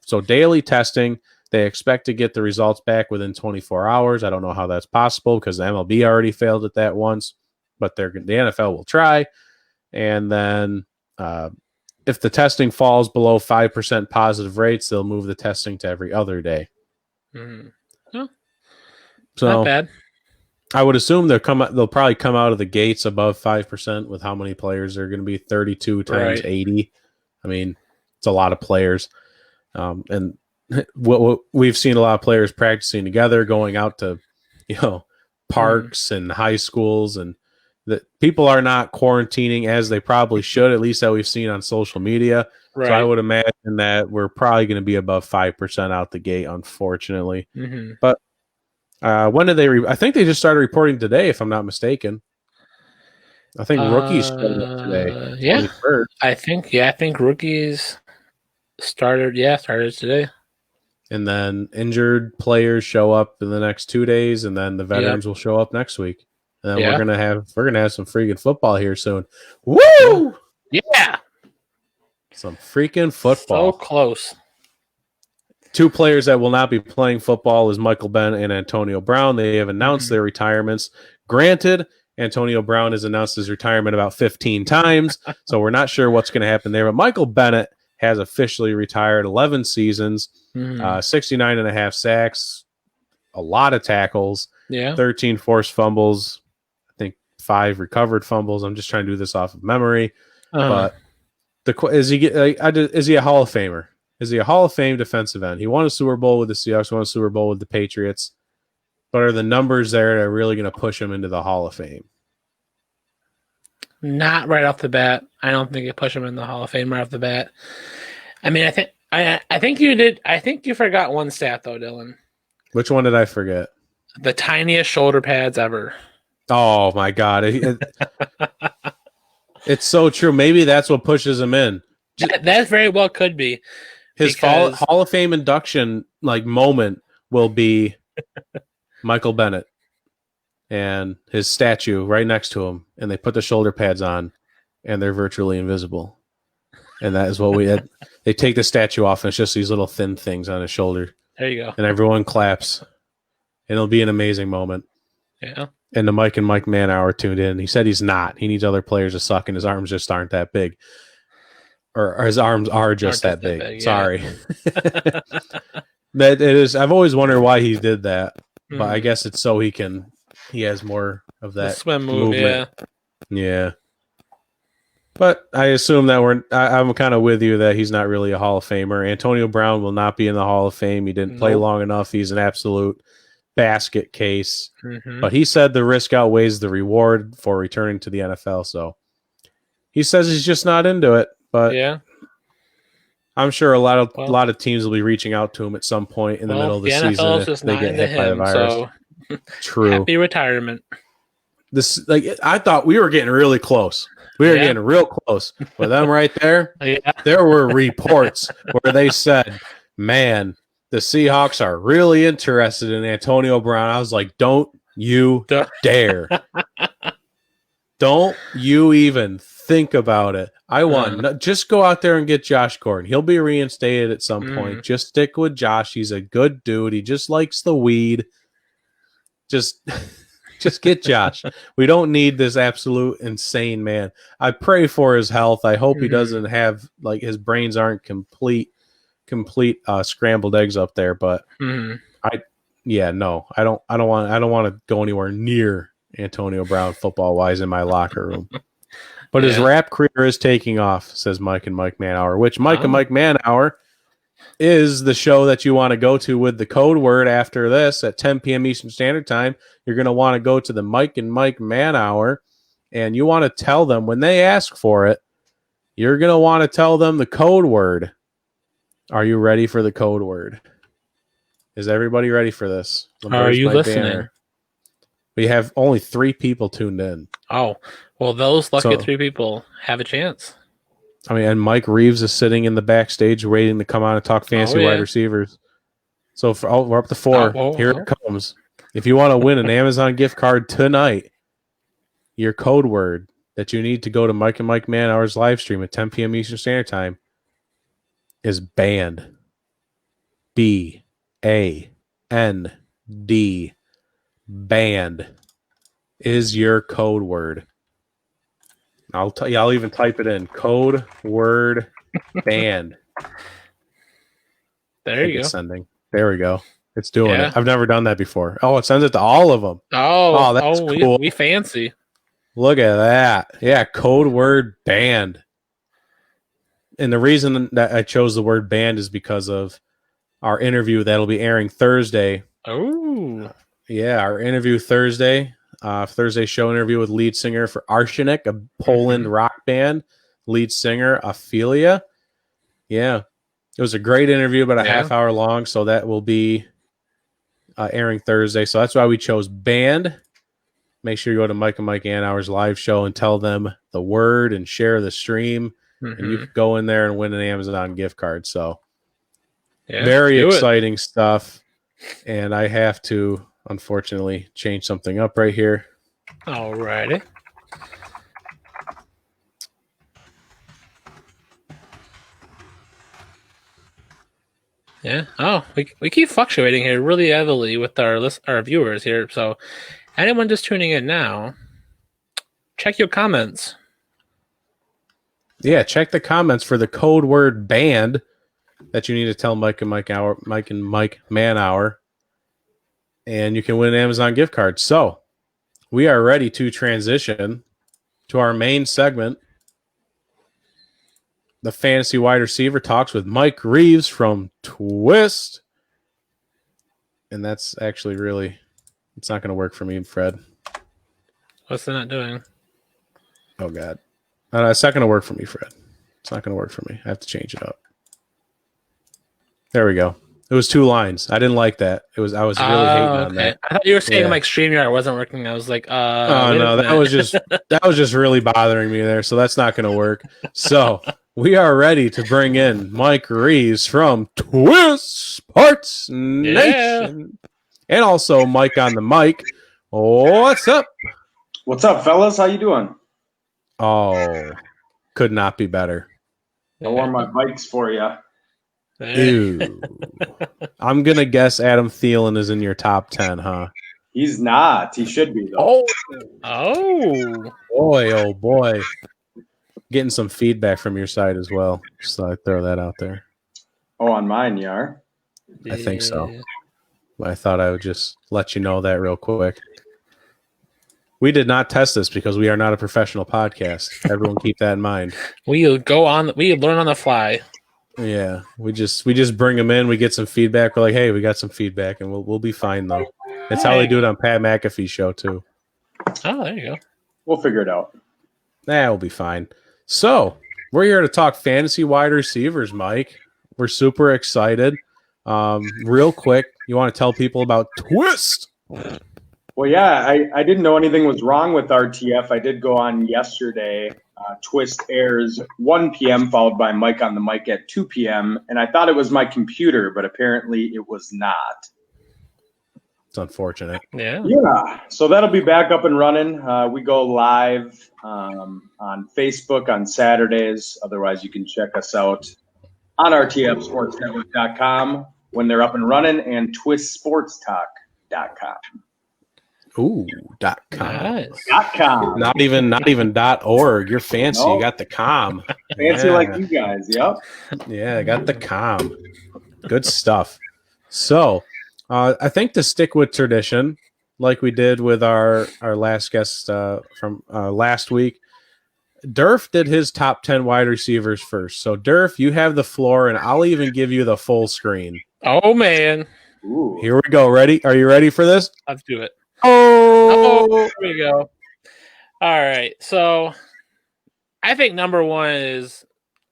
So daily testing. They expect to get the results back within 24 hours. I don't know how that's possible because the MLB already failed at that once, but the NFL will try. And then if the testing falls below 5% positive rates, they'll move the testing to every other day. Oh, so not bad. I would assume they'll probably come out of the gates above 5% with how many players are going to be. 32 times 80. I mean, it's a lot of players. And what we've seen a lot of players practicing together, going out to, parks and high schools, and that people are not quarantining as they probably should, at least that we've seen on social media. Right. So I would imagine that we're probably going to be above 5% out the gate, unfortunately. Mm-hmm. But when did they? I think they just started reporting today, if I'm not mistaken. I think rookies showed up today. Yeah, 21st. I think rookies started today. And then injured players show up in the next 2 days, and then the veterans will show up next week. And then we're gonna have some freaking football here soon. Woo! Yeah. Some freaking football. So close. 2 players that will not be playing football is Michael Bennett and Antonio Brown. They have announced their retirements. Granted, Antonio Brown has announced his retirement about 15 times, so we're not sure what's going to happen there. But Michael Bennett has officially retired, 11 seasons, 69 and a half sacks, a lot of tackles, 13 forced fumbles, I think 5 recovered fumbles. I'm just trying to do this off of memory. But is he a Hall of Famer? Is he a Hall of Fame defensive end? He won a Super Bowl with the Seahawks, won a Super Bowl with the Patriots. But are the numbers there that are really going to push him into the Hall of Fame? Not right off the bat. I don't think it push him in the Hall of Fame right off the bat. I mean, I think you did. I think you forgot one stat though, Dylan. Which one did I forget? The tiniest shoulder pads ever. Oh my God! It's so true. Maybe that's what pushes him in. That very well could be. His Hall of Fame induction moment will be Michael Bennett and his statue right next to him, and they put the shoulder pads on, and they're virtually invisible. And that is what we had. They take the statue off, and it's just these little thin things on his shoulder. There you go. And everyone claps, and it'll be an amazing moment. Yeah. And the Mike and Mike Man Hour tuned in. He said he's not. He needs other players to suck, and his arms just aren't that big. Or his arms are just that big. Yeah. Sorry. That it is. I've always wondered why he did that, but I guess it's so he has more of that swim movement. Yeah. But I assume that I'm kind of with you that he's not really a Hall of Famer. Antonio Brown will not be in the Hall of Fame. He didn't play long enough. He's an absolute basket case. But he said the risk outweighs the reward for returning to the NFL. So he says he's just not into it. But yeah, I'm sure a lot of teams will be reaching out to him at some point in the middle of the season if they get hit by the virus. So true. Happy retirement. This I thought we were getting really close. We were getting real close. With them right there, there were reports where they said, man, the Seahawks are really interested in Antonio Brown. I was like, don't you dare. Don't you even think about it. I want just go out there and get Josh Gordon. He'll be reinstated at some point. Just stick with Josh. He's a good dude. He just likes the weed. Just get Josh. We don't need this absolute insane man. I pray for his health. I hope he doesn't have his brains aren't complete scrambled eggs up there. But I don't want to go anywhere near Antonio Brown football wise in my locker room. But his rap career is taking off, says Mike and Mike Man Hour, which Mike and Mike Man Hour is the show that you want to go to with the code word after this at 10 p.m. Eastern Standard Time. You're going to want to go to the Mike and Mike Man Hour, and you want to tell them when they ask for it, you're going to want to tell them the code word. Are you ready for the code word? Is everybody ready for this? Are you listening? Banner. We have only 3 people tuned in. Oh, well, those lucky 3 people have a chance. I mean, and Mike Reeves is sitting in the backstage waiting to come on and talk fancy wide receivers. So we're up to 4. Here it comes. If you want to win an Amazon gift card tonight, your code word that you need to go to Mike and Mike Man Hour's live stream at 10 p.m. Eastern Standard Time is BAND. BAND. BAND is your code word. I'll even type it in. Code word BAND. There you go. Sending. There we go. It's doing it. I've never done that before. Oh, it sends it to all of them. Oh, that's cool. We fancy. Look at that. Yeah, code word BAND. And the reason that I chose the word BAND is because of our interview that'll be airing Thursday. Oh, Yeah, our interview Thursday. Thursday show interview with lead singer for Arsenic, a Poland rock band. Lead singer Ophelia. Yeah, it was a great interview, about a half hour long. So that will be airing Thursday. So that's why we chose band. Make sure you go to Mike and Mike Anhour's live show and tell them the word and share the stream. And you can go in there and win an Amazon gift card. So very exciting stuff. And I have to, unfortunately, change something up right here. Alrighty. Yeah. Oh, we keep fluctuating here really heavily with our viewers here. So anyone just tuning in now, check your comments. Yeah, check the comments for the code word band that you need to tell Mike and Mike Manhour. And you can win an Amazon gift card. So we are ready to transition to our main segment. The Fantasy Wide Receiver Talks with Mike Reeves from Twist. And that's actually really, it's not going to work for me, Fred. What's it not doing? Oh, God. It's not going to work for me, Fred. It's not going to work for me. I have to change it up. There we go. It was 2 lines. I didn't like that. I was really hating on that. I thought you were saying like StreamYard wasn't working. I was like, oh no, that was just really bothering me there. So that's not going to work. So we are ready to bring in Mike Reeves from Twist Sports Nation, and also Mike on the mic. What's up? What's up, fellas? How you doing? Oh, could not be better. I wore my bikes for you. Ew. I'm going to guess Adam Thielen is in your top 10, huh? He's not. He should be, though. Oh. Boy, oh, boy. Getting some feedback from your side as well. So I throw that out there. Oh, on mine, you are? I think so. I thought I would just let you know that real quick. We did not test this because we are not a professional podcast. Everyone keep that in mind. We learn on the fly. Yeah, we just bring them in. We get some feedback. We're like, hey, we got some feedback, and we'll be fine though. That's how they do it on Pat McAfee's show too. Oh, there you go. We'll figure it out. We'll be fine. So we're here to talk fantasy wide receivers, Mike. We're super excited. Real quick, you want to tell people about Twist? Well, yeah, I didn't know anything was wrong with RTF. I did go on yesterday. Twist airs 1 p.m. followed by Mike on the mic at 2 p.m. And I thought it was my computer, but apparently it was not. It's unfortunate. Yeah. Yeah. So that'll be back up and running. We go live on Facebook on Saturdays. Otherwise, you can check us out on rtfsportsnetwork.com when they're up and running, and twistsportstalk.com. Ooh, .com. Nice. .com. Not even .org. You're fancy. Nope. You got the com. Fancy like you guys. Yep. Yeah, I got the com. Good stuff. So, I think to stick with tradition, like we did with our last guest from last week, Durf did his top 10 wide receivers first. So, Durf, you have the floor, and I'll even give you the full screen. Oh, man. Ooh. Here we go. Ready? Are you ready for this? Let's do it. Oh, here we go. All right. So I think number 1 is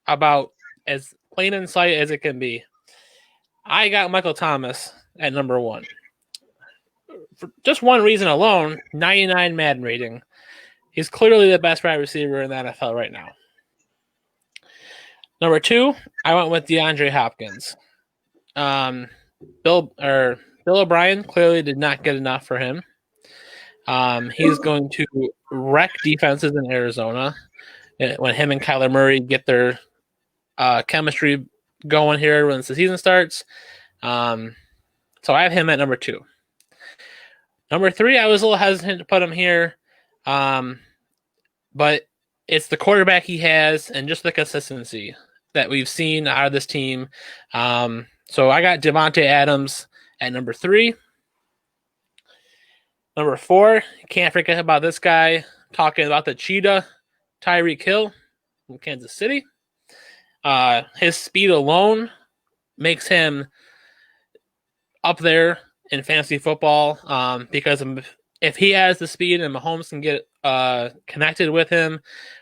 about as plain in sight as it can be. I got Michael Thomas at number 1. For just one reason alone, 99 Madden rating. He's clearly the best wide receiver in the NFL right now. Number 2, I went with DeAndre Hopkins. Bill O'Brien clearly did not get enough for him. He's going to wreck defenses in Arizona when him and Kyler Murray get their chemistry going here once the season starts. So I have him at number 2. Number 3, I was a little hesitant to put him here, but it's the quarterback he has and just the consistency that we've seen out of this team. So I got Devontae Adams at number 3. Number 4, can't forget about this guy, talking about the cheetah, Tyreek Hill from Kansas City. His speed alone makes him up there in fantasy football because if he has the speed and Mahomes can get connected with him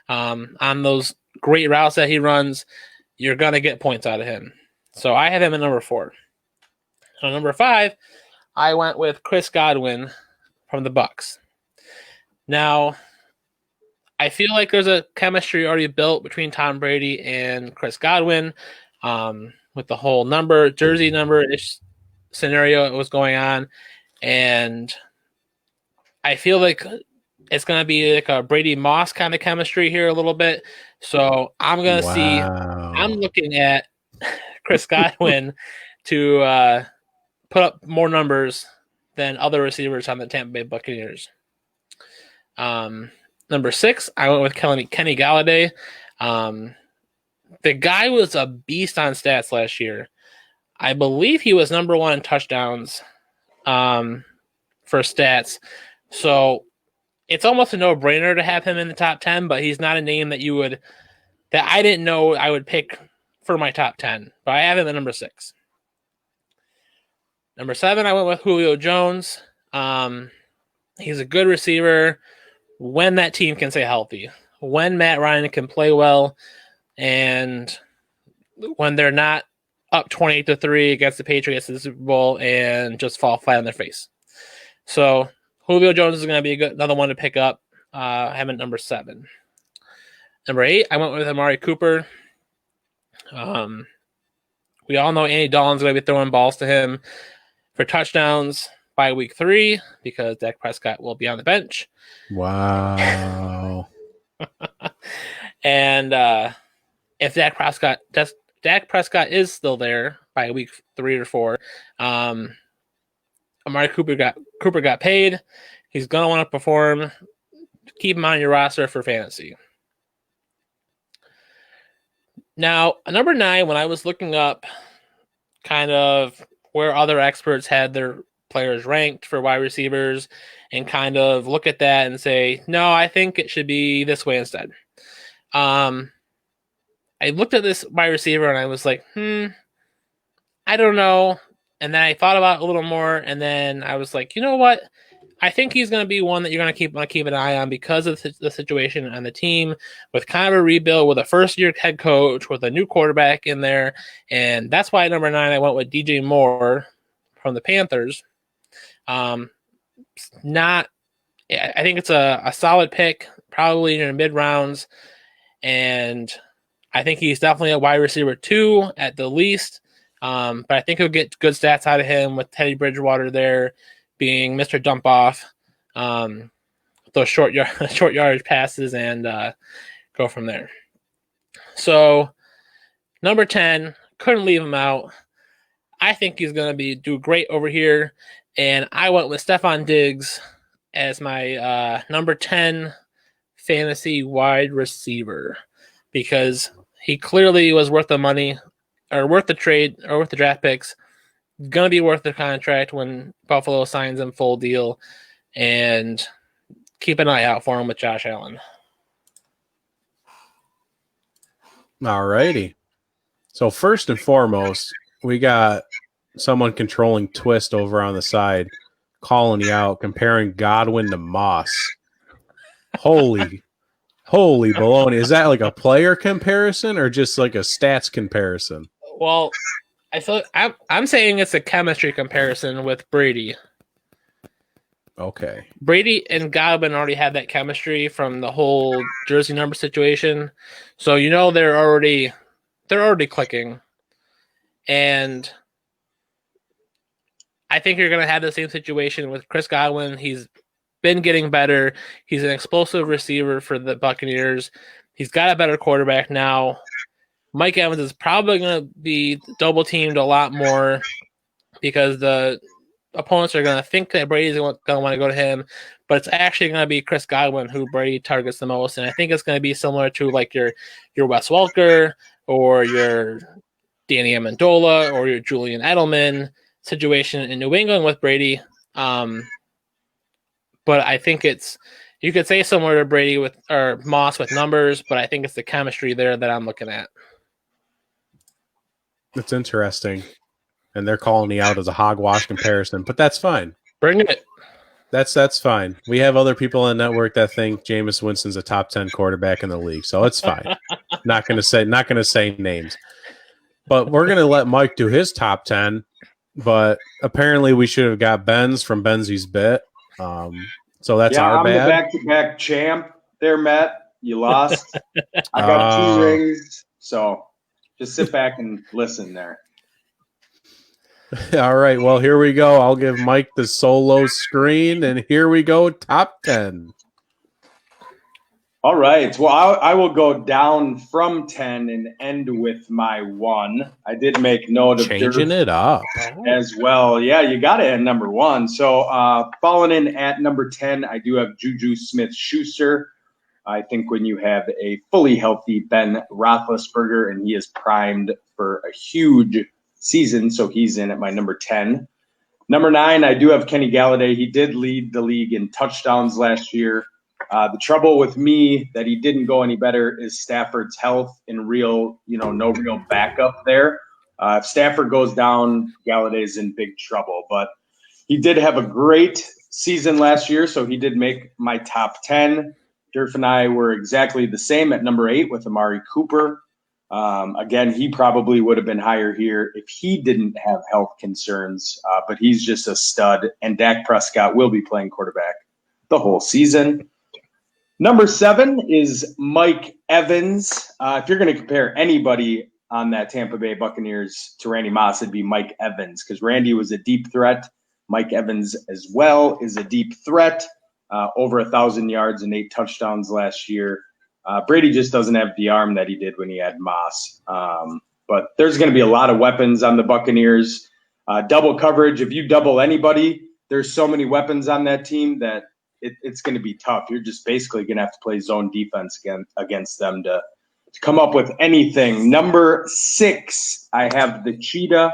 on those great routes that he runs, you're going to get points out of him. So I have him at number 4. On number 5, I went with Chris Godwin from the Bucks. Now, I feel like there's a chemistry already built between Tom Brady and Chris Godwin with the whole jersey number-ish scenario that was going on. And I feel like it's going to be like a Brady Moss kind of chemistry here a little bit. So I'm going to see, I'm looking at Chris Godwin to put up more numbers than other receivers on the Tampa Bay Buccaneers. Number 6, I went with Kenny Galladay. The guy was a beast on stats last year. I believe he was number 1 in touchdowns for stats. So it's almost a no-brainer to have him in the top 10, but he's not a name that I didn't know I would pick for my top 10. But I have him at number 6. Number 7, I went with Julio Jones. He's a good receiver when that team can stay healthy, when Matt Ryan can play well, and when they're not up 28-3 against the Patriots in the Super Bowl and just fall flat on their face. So Julio Jones is going to be another one to pick up. I have at number 7. Number 8, I went with Amari Cooper. We all know Andy Dalton's going to be throwing balls to him for touchdowns by week 3 because Dak Prescott will be on the bench. Wow. And if Dak Prescott is still there by week 3 or 4, Amari Cooper got paid. He's going to want to perform. Keep him on your roster for fantasy. Now, number 9, when I was looking up kind of where other experts had their players ranked for wide receivers and kind of look at that and say, no, I think it should be this way instead. I looked at this wide receiver and I was like, I don't know. And then I thought about it a little more, and then I was like, you know what? I think he's going to be one that you're going to keep an eye on because of the situation on the team with kind of a rebuild with a first-year head coach with a new quarterback in there. And that's why at number 9, I went with DJ Moore from the Panthers. I think it's a solid pick, probably in your mid-rounds. And I think he's definitely a wide receiver 2 at the least. But I think he'll get good stats out of him with Teddy Bridgewater there being Mr. Dump Off, those short yardage passes, and go from there. So number 10, couldn't leave him out. I think he's going to do great over here, and I went with Stephon Diggs as my number 10 fantasy wide receiver because he clearly was worth the money or worth the trade or worth the draft picks. Going to be worth the contract when Buffalo signs him full deal, and keep an eye out for him with Josh Allen. All righty. So first and foremost, we got someone controlling Twist over on the side, calling you out, comparing Godwin to Moss. Holy baloney. Is that like a player comparison or just like a stats comparison? Well, I'm saying it's a chemistry comparison with Brady. Okay. Brady and Godwin already had that chemistry from the whole jersey number situation. So they're already clicking. And I think you're going to have the same situation with Chris Godwin. He's been getting better. He's an explosive receiver for the Buccaneers. He's got a better quarterback now. Mike Evans is probably going to be double teamed a lot more because the opponents are going to think that Brady's going to want to go to him, but it's actually going to be Chris Godwin who Brady targets the most. And I think it's going to be similar to like your Wes Welker or your Danny Amendola or your Julian Edelman situation in New England with Brady. But I think you could say similar to Brady or Moss with numbers, but I think it's the chemistry there that I'm looking at. That's interesting. and they're calling me out as a hogwash comparison, but that's fine. Bring it. That's fine. We have other people on the network that think Jameis Winston's a top 10 quarterback in the league, so it's fine. Not gonna say names. But we're gonna let Mike do his top 10. But apparently we should have got Ben's from Benzie's bit. So that's our I'm bad. the back-to-back champ there, Matt. You lost. I got 2 rings, so just sit back and listen there. All right, well, here we go. I'll give Mike the solo screen, and here we go, top 10. All right. Well, I will go down from 10 and end with my 1. I did make note of changing it up as well. Yeah, you got it at number 1. So falling in at number 10, I do have Juju Smith-Schuster. I think when you have a fully healthy Ben Roethlisberger, and he is primed for a huge season, so he's in at my number 10. Number 9, I do have Kenny Galladay. He did lead the league in touchdowns last year. The trouble with me that he didn't go any better is Stafford's health and no real backup there. If Stafford goes down, Galladay's in big trouble. But he did have a great season last year, so he did make my top 10. Durf and I were exactly the same at number 8 with Amari Cooper. Again, he probably would have been higher here if he didn't have health concerns, but he's just a stud, and Dak Prescott will be playing quarterback the whole season. Number 7 is Mike Evans. If you're going to compare anybody on that Tampa Bay Buccaneers to Randy Moss, it'd be Mike Evans, because Randy was a deep threat. Mike Evans as well is a deep threat, over 1,000 yards and 8 touchdowns last year. Brady just doesn't have the arm that he did when he had Moss. But there's going to be a lot of weapons on the Buccaneers. Double coverage, if you double anybody, there's so many weapons on that team that it's going to be tough. You're just basically going to have to play zone defense against them to come up with anything. Number 6, I have the Cheetah.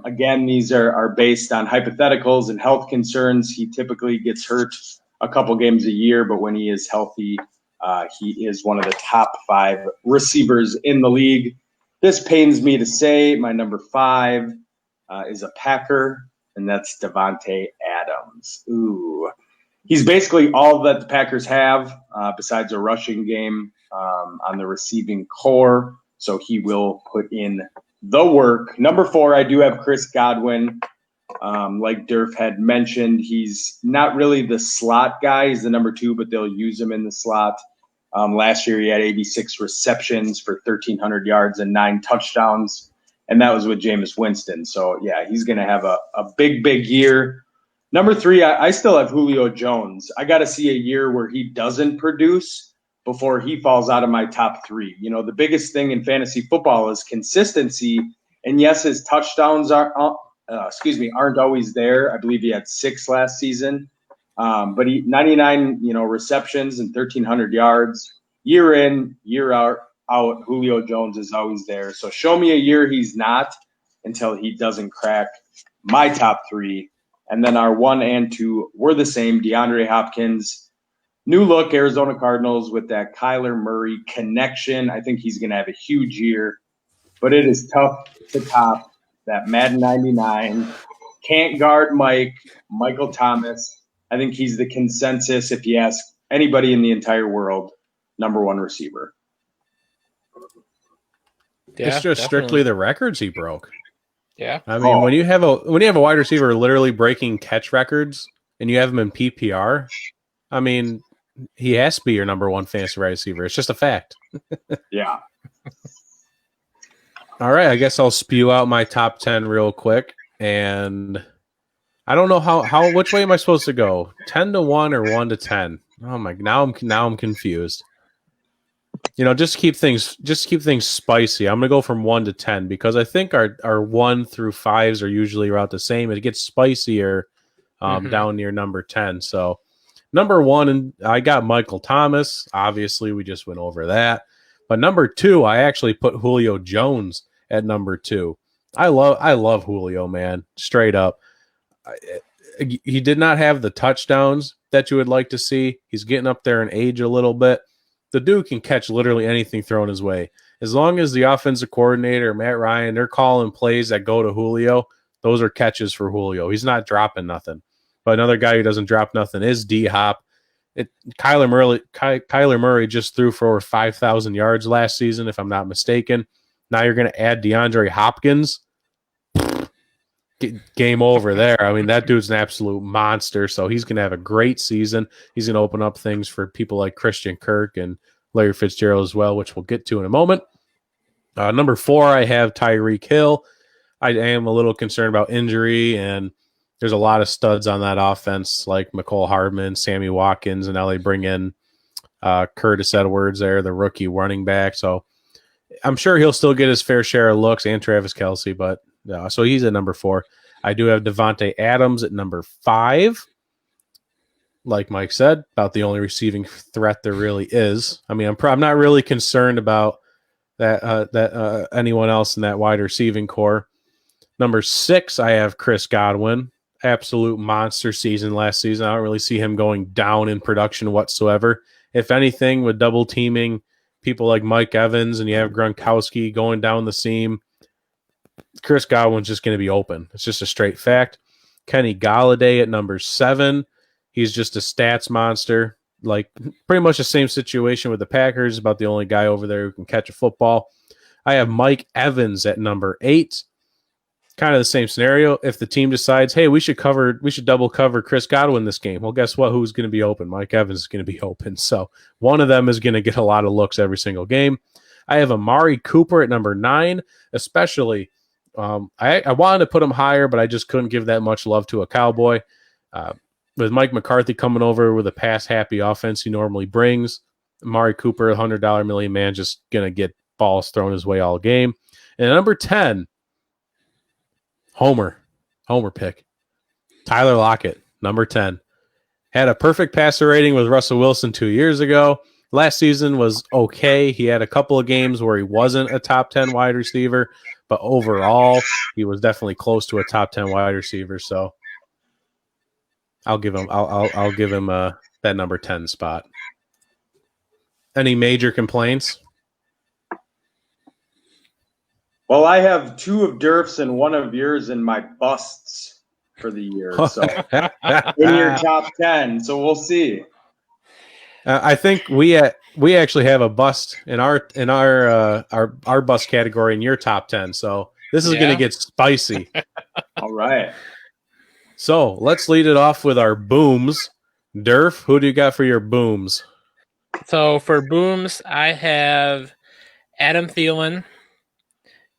Again, these are based on hypotheticals and health concerns. He typically gets hurt a couple games a year, but when he is healthy, he is one of the top 5 receivers in the league. This pains me to say. My number 5 is a Packer, and that's Devontae Adams. Ooh. He's basically all that the Packers have besides a rushing game on the receiving core, so he will put in the work. Number 4, I do have Chris Godwin. Like Durf had mentioned, he's not really the slot guy. He's the number 2, but they'll use him in the slot. Last year, he had 86 receptions for 1,300 yards and 9 touchdowns, and that was with Jameis Winston. So, yeah, he's going to have a big year. Number 3, I still have Julio Jones. I got to see a year where he doesn't produce before he falls out of my top 3. You know, the biggest thing in fantasy football is consistency. And yes, his touchdowns aren't always there. I believe he had 6 last season. But he 99, receptions and 1,300 yards. Year in, year out, Julio Jones is always there. So show me a year he's not until he doesn't crack my top 3. And then our 1 and 2 were the same. DeAndre Hopkins, new look Arizona Cardinals with that Kyler Murray connection. I think he's going to have a huge year. But it is tough to top that Madden 99. Can't guard Michael Thomas. I think he's the consensus, if you ask anybody in the entire world, number 1 receiver. Yeah, it's just strictly the records he broke. Yeah. I mean, when you have a wide receiver literally breaking catch records and you have him in PPR, I mean, he has to be your number 1 fantasy wide receiver. It's just a fact. Yeah. All right, I guess I'll spew out my top 10 real quick, and I don't know how which way am I supposed to go? 10 to 1 or 1 to 10? Oh my! Now I'm confused. Just keep things spicy. I'm gonna go from 1 to 10 because I think our 1 through 5s are usually about the same. It gets spicier down near number 10. So number 1, and I got Michael Thomas. Obviously, we just went over that. But number 2, I actually put Julio Jones at number 2. I love Julio, man. Straight up. He did not have the touchdowns that you would like to see. He's getting up there in age a little bit. The dude can catch literally anything thrown his way. as long as the offensive coordinator, Matt Ryan, they're calling plays that go to Julio, those are catches for Julio. He's not dropping nothing. But another guy who doesn't drop nothing is D-Hop. Kyler Murray just threw for over 5,000 yards last season, if I'm not mistaken. Now you're going to add DeAndre Hopkins. Game over there. I mean, that dude's an absolute monster, so he's going to have a great season. He's going to open up things for people like Christian Kirk and Larry Fitzgerald as well, which we'll get to in a moment. Number 4, I have Tyreek Hill. I am a little concerned about injury, and there's a lot of studs on that offense like McCole Hardman, Sammy Watkins, and now they bring in Curtis Edwards there, the rookie running back. So I'm sure he'll still get his fair share of looks, and Travis Kelce, but so he's at number 4. I do have Devontae Adams at number 5. Like Mike said, about the only receiving threat there really is. I mean, I'm not really concerned about that anyone else in that wide receiving core. Number 6, I have Chris Godwin. Absolute monster season last season. I don't really see him going down in production whatsoever. If anything, with double teaming people like Mike Evans and you have Gronkowski going down the seam, Chris Godwin's just going to be open. It's just a straight fact. Kenny Galladay at number 7. He's just a stats monster. Like pretty much the same situation with the Packers, about the only guy over there who can catch a football. I have Mike Evans at number 8. Kind of the same scenario. If the team decides, hey, we should double cover Chris Godwin this game. Well, guess what? Who's going to be open? Mike Evans is going to be open. So one of them is going to get a lot of looks every single game. I have Amari Cooper at number 9, especially. I wanted to put him higher, but I just couldn't give that much love to a Cowboy. With Mike McCarthy coming over with a pass-happy offense he normally brings, Amari Cooper, $100 million man, just going to get balls thrown his way all game. And number 10, Homer pick. Tyler Lockett, number 10. Had a perfect passer rating with Russell Wilson 2 years ago. Last season was okay. He had a couple of games where he wasn't a top 10 wide receiver, but overall, he was definitely close to a top 10 wide receiver. So I'll give him that number 10 spot. Any major complaints? Well, I have 2 of Durf's and 1 of yours in my busts for the year. So in your top 10. So we'll see. I think we actually have a bust in our bust category in your top 10. So this is going to get spicy. All right. So let's lead it off with our booms. Durf, who do you got for your booms? So for booms, I have Adam Thielen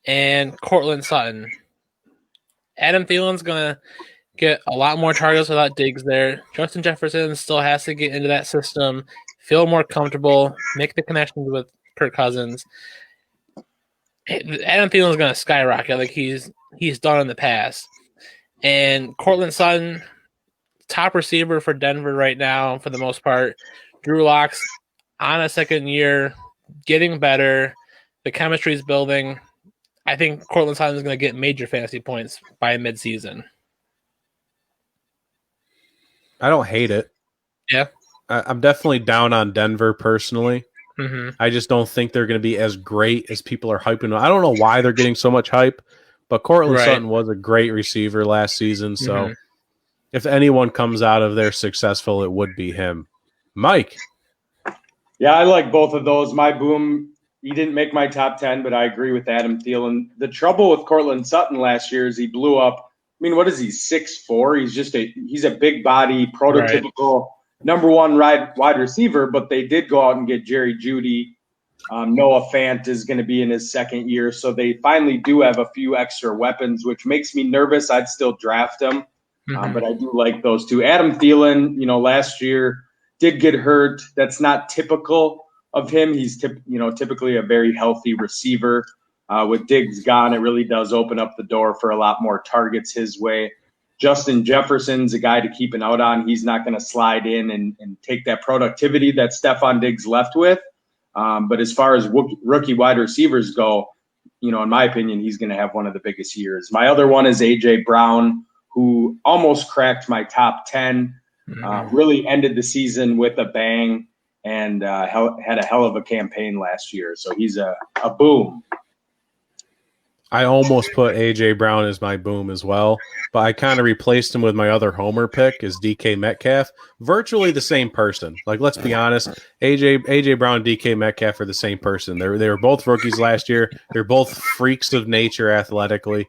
and Cortland Sutton. Adam Thielen's going to get a lot more targets without Diggs there. Justin Jefferson still has to get into that system, feel more comfortable, make the connections with Kirk Cousins. Adam Thielen's going to skyrocket like he's done in the past. And Cortland Sutton, top receiver for Denver right now for the most part. Drew Lock's on a second year, getting better. The chemistry is building. I think Cortland Sutton is going to get major fantasy points by midseason. I don't hate it. Yeah. I'm definitely down on Denver personally. Mm-hmm. I just don't think they're going to be as great as people are hyping them. I don't know why they're getting so much hype, but Cortland Sutton was a great receiver last season. So if anyone comes out of there successful, it would be him. Mike. Yeah, I like both of those. My boom, he didn't make my top 10, but I agree with Adam Thielen. The trouble with Cortland Sutton last year is he blew up. I mean, what is he, 6'4"? He's a big body, prototypical number 1 wide receiver, but they did go out and get Jerry Jeudy. Noah Fant is going to be in his second year, so they finally do have a few extra weapons, which makes me nervous. I'd still draft him, but I do like those 2. Adam Thielen, last year did get hurt. That's not typical of him. He's typically a very healthy receiver. With Diggs gone, it really does open up the door for a lot more targets his way. Justin Jefferson's a guy to keep an eye on. He's not going to slide in and take that productivity that Stephon Diggs left with. But as far as rookie wide receivers go, in my opinion, he's going to have one of the biggest years. My other one is A.J. Brown, who almost cracked my top 10, really ended the season with a bang. and had a hell of a campaign last year. So he's a boom. I almost put A.J. Brown as my boom as well, but I kind of replaced him with my other homer pick is DK Metcalf. Virtually the same person. Like, let's be honest, A.J. Brown and DK Metcalf are the same person. They were both rookies last year. They're both freaks of nature athletically.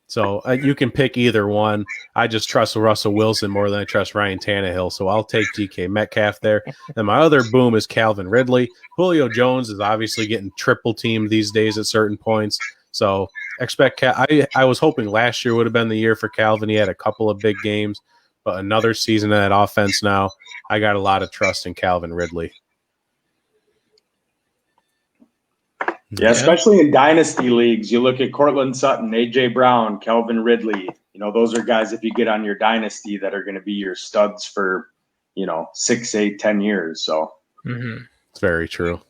So you can pick either one. I just trust Russell Wilson more than I trust Ryan Tannehill, so I'll take DK Metcalf there. And my other boom is Calvin Ridley. Julio Jones is obviously getting triple teamed these days at certain points. So expect I was hoping last year would have been the year for Calvin. He had a couple of big games, but another season of that offense now. I got a lot of trust in Calvin Ridley. Yeah, especially in dynasty leagues. You look at Cortland Sutton, A.J. Brown, Calvin Ridley. Those are guys, if you get on your dynasty, that are going to be your studs for, 6, 8, 10 years. So It's very true.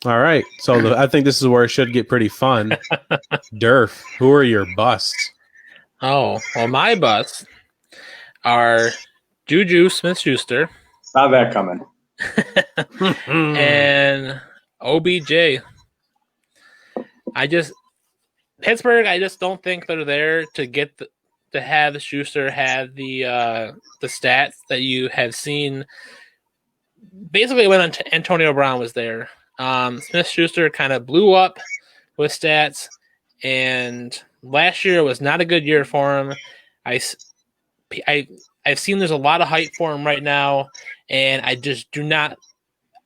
All right. So I think this is where it should get pretty fun. Durf, who are your busts? Oh, well, my busts are Juju Smith-Schuster. Saw that coming. And OBJ. Pittsburgh, I just don't think they're there to get to have Schuster have the stats that you have seen basically when Antonio Brown was there. Smith-Schuster kind of blew up with stats, and last year was not a good year for him. I've seen there's a lot of hype for him right now, and I just do not.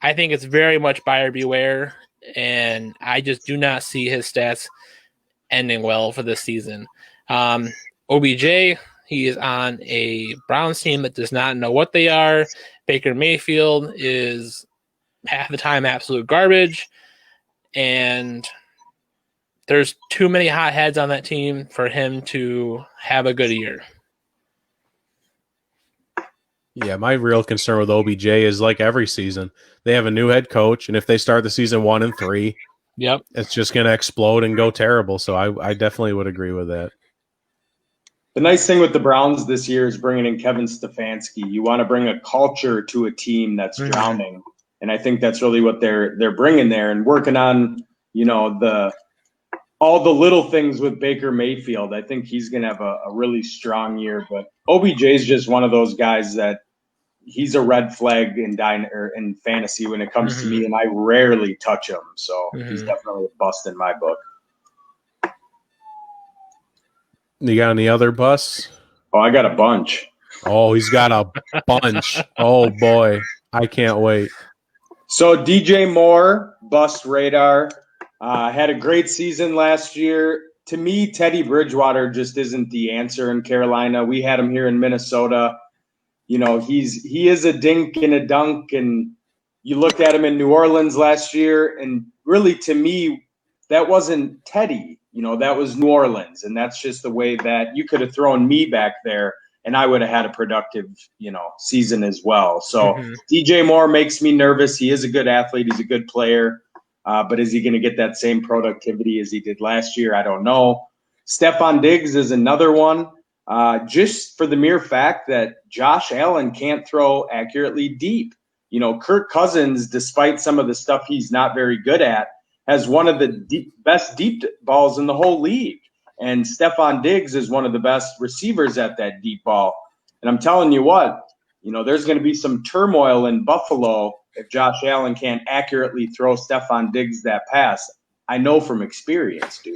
I think it's very much buyer beware, and I just do not see his stats ending well for this season. OBJ, he is on a Browns team that does not know what they are. Baker Mayfield is half the time absolute garbage, and there's too many hot heads on that team for him to have a good year. Yeah, my real concern with OBJ is like every season, they have a new head coach, and if they start the season 1-3, yep, it's just going to explode and go terrible. So I definitely would agree with that. The nice thing with the Browns this year is bringing in Kevin Stefanski. You want to bring a culture to a team that's drowning, and I think that's really what they're bringing there and working on. All the little things with Baker Mayfield. I think he's going to have a really strong year. But OBJ is just one of those guys that he's a red flag in fantasy when it comes to me, and I rarely touch him. So he's definitely a bust in my book. You got any other busts? Oh, I got a bunch. Oh, he's got a bunch. Oh, boy. I can't wait. So DJ Moore, bust radar. Had a great season last year. To me, Teddy Bridgewater just isn't the answer in Carolina. We had him here in Minnesota. He is a dink and a dunk, and you looked at him in New Orleans last year, and really, to me, that wasn't Teddy. That was New Orleans, and that's just the way that you could have thrown me back there, and I would have had a productive, season as well. So DJ Moore makes me nervous. He is a good athlete. He's a good player. But is he going to get that same productivity as he did last year? I don't know. Stephon Diggs is another one. Just for the mere fact that Josh Allen can't throw accurately deep. Kirk Cousins, despite some of the stuff he's not very good at, has one of the best deep balls in the whole league. And Stephon Diggs is one of the best receivers at that deep ball. And I'm telling you what, there's going to be some turmoil in Buffalo if Josh Allen can't accurately throw Stephon Diggs that pass. I know from experience, dude.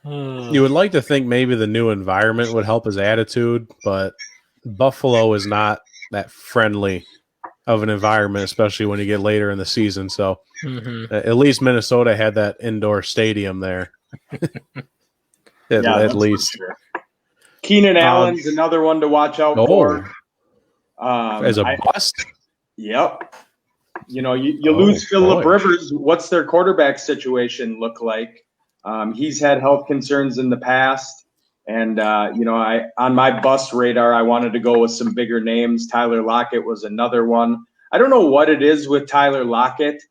You would like to think maybe the new environment would help his attitude, but Buffalo is not that friendly of an environment, especially when you get later in the season. So at least Minnesota had that indoor stadium there. at least. Sure. Keenan Allen's another one to watch out for. As a bust? Yep. You lose Phillip Rivers. What's their quarterback situation look like? He's had health concerns in the past. And, on my bust radar, I wanted to go with some bigger names. Tyler Lockett was another one. I don't know what it is with Tyler Lockett.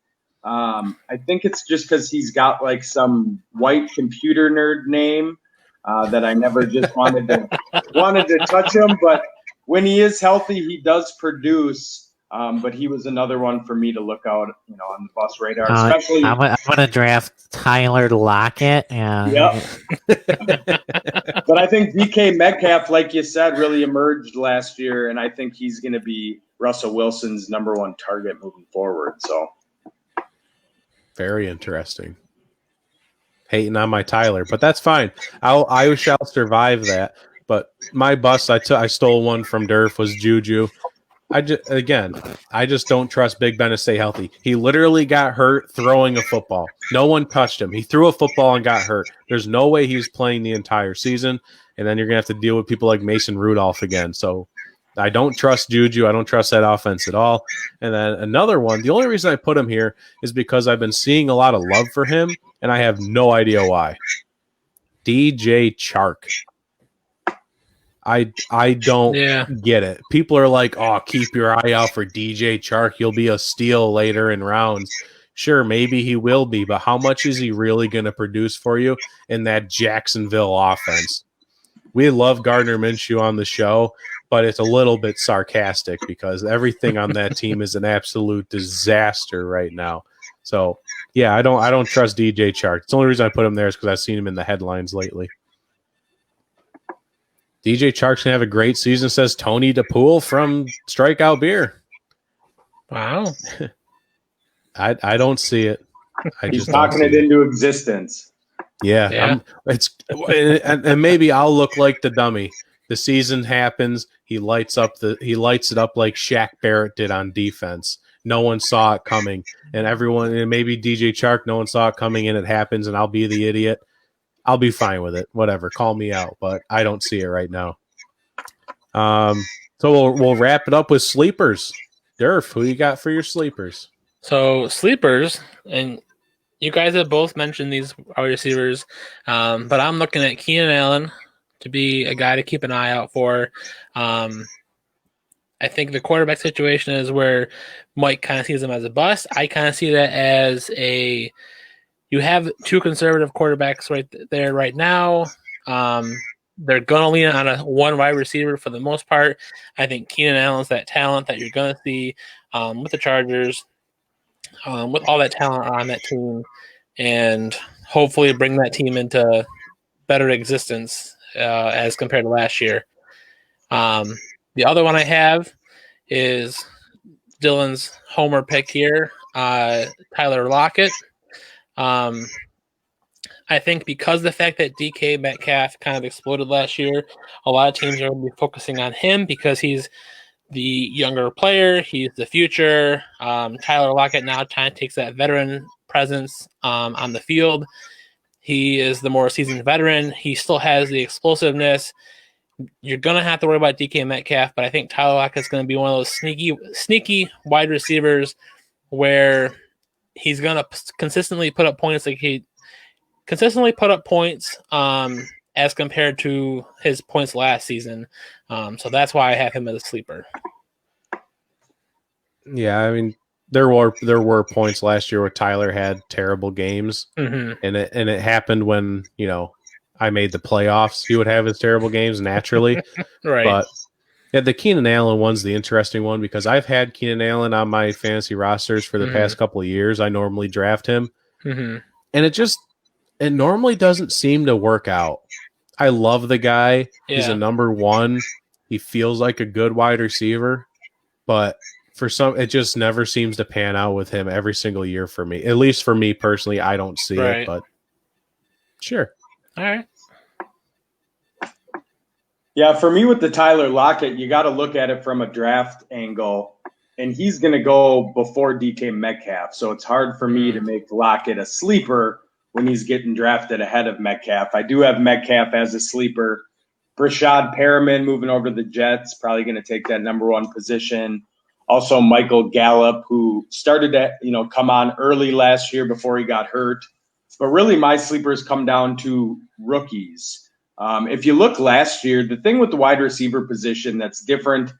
I think it's just because he's got like some white computer nerd name that I never just wanted to touch him. But when he is healthy, he does produce. But he was another one for me to look out, on the bus radar, especially. I'm gonna draft Tyler Lockett. Yep. But I think DK Metcalf, like you said, really emerged last year, and I think he's going to be Russell Wilson's number one target moving forward. So very interesting. Hating on my Tyler, but that's fine. I shall survive that. But my bust, I stole one from Durf, was Juju. I just don't trust Big Ben to stay healthy. He literally got hurt throwing a football. No one touched him. He threw a football and got hurt. There's no way he was playing the entire season. And then you're going to have to deal with people like Mason Rudolph again. So I don't trust Juju. I don't trust that offense at all. And then another one, the only reason I put him here is because I've been seeing a lot of love for him, and I have no idea why. DJ Chark. I don't get it. People are like, oh, keep your eye out for DJ Chark. He'll be a steal later in rounds. Sure, maybe he will be, but how much is he really going to produce for you in that Jacksonville offense? We love Gardner Minshew on the show, but it's a little bit sarcastic because everything on that team is an absolute disaster right now. So, yeah, I don't trust DJ Chark. The only reason I put him there is because I've seen him in the headlines lately. DJ Chark's going to have a great season, says Tony DePool from Strikeout Beer. Wow. I don't see it. He's talking it into existence. Yeah. And maybe I'll look like the dummy. The season happens. He lights it up like Shaq Barrett did on defense. No one saw it coming. And maybe DJ Chark, no one saw it coming, and it happens, and I'll be the idiot. I'll be fine with it. Whatever. Call me out, but I don't see it right now. So we'll wrap it up with sleepers. Durf, who you got for your sleepers? So sleepers, and you guys have both mentioned these wide receivers, but I'm looking at Keenan Allen to be a guy to keep an eye out for. I think the quarterback situation is where Mike kind of sees him as a bust. I kind of see that as you have two conservative quarterbacks right there right now. They're going to lean on a one wide receiver for the most part. I think Keenan Allen's that talent that you're going to see with the Chargers, with all that talent on that team, and hopefully bring that team into better existence as compared to last year. The other one I have is Dylan's homer pick here, Tyler Lockett. I think because of the fact that DK Metcalf kind of exploded last year, a lot of teams are going to be focusing on him because he's the younger player. He's the future. Tyler Lockett now kind of takes that veteran presence on the field. He is the more seasoned veteran. He still has the explosiveness. You're going to have to worry about DK Metcalf, but I think Tyler Lockett's going to be one of those sneaky wide receivers where he's going to consistently put up points as compared to his points last season. So that's why I have him as a sleeper. Yeah, I mean, there were points last year where Tyler had terrible games, and it happened when I made the playoffs. He would have his terrible games naturally, right? But the Keenan Allen one's the interesting one because I've had Keenan Allen on my fantasy rosters for the past couple of years. I normally draft him, and it normally doesn't seem to work out. I love the guy. Yeah. He's a number one. He feels like a good wide receiver, but it just never seems to pan out with him every single year for me. At least for me personally, I don't see it, but sure. All right. Yeah, for me with the Tyler Lockett, you got to look at it from a draft angle, and he's going to go before DK Metcalf. So it's hard for me to make Lockett a sleeper when he's getting drafted ahead of Metcalf. I do have Metcalf as a sleeper. Rashad Perriman moving over to the Jets, probably going to take that number one position. Also, Michael Gallup, who started to come on early last year before he got hurt. But really, my sleepers come down to rookies. If you look last year, the thing with the wide receiver position that's different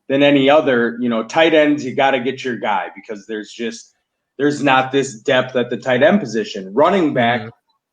than any other, tight ends, you got to get your guy because there's not this depth at the tight end position. Running back,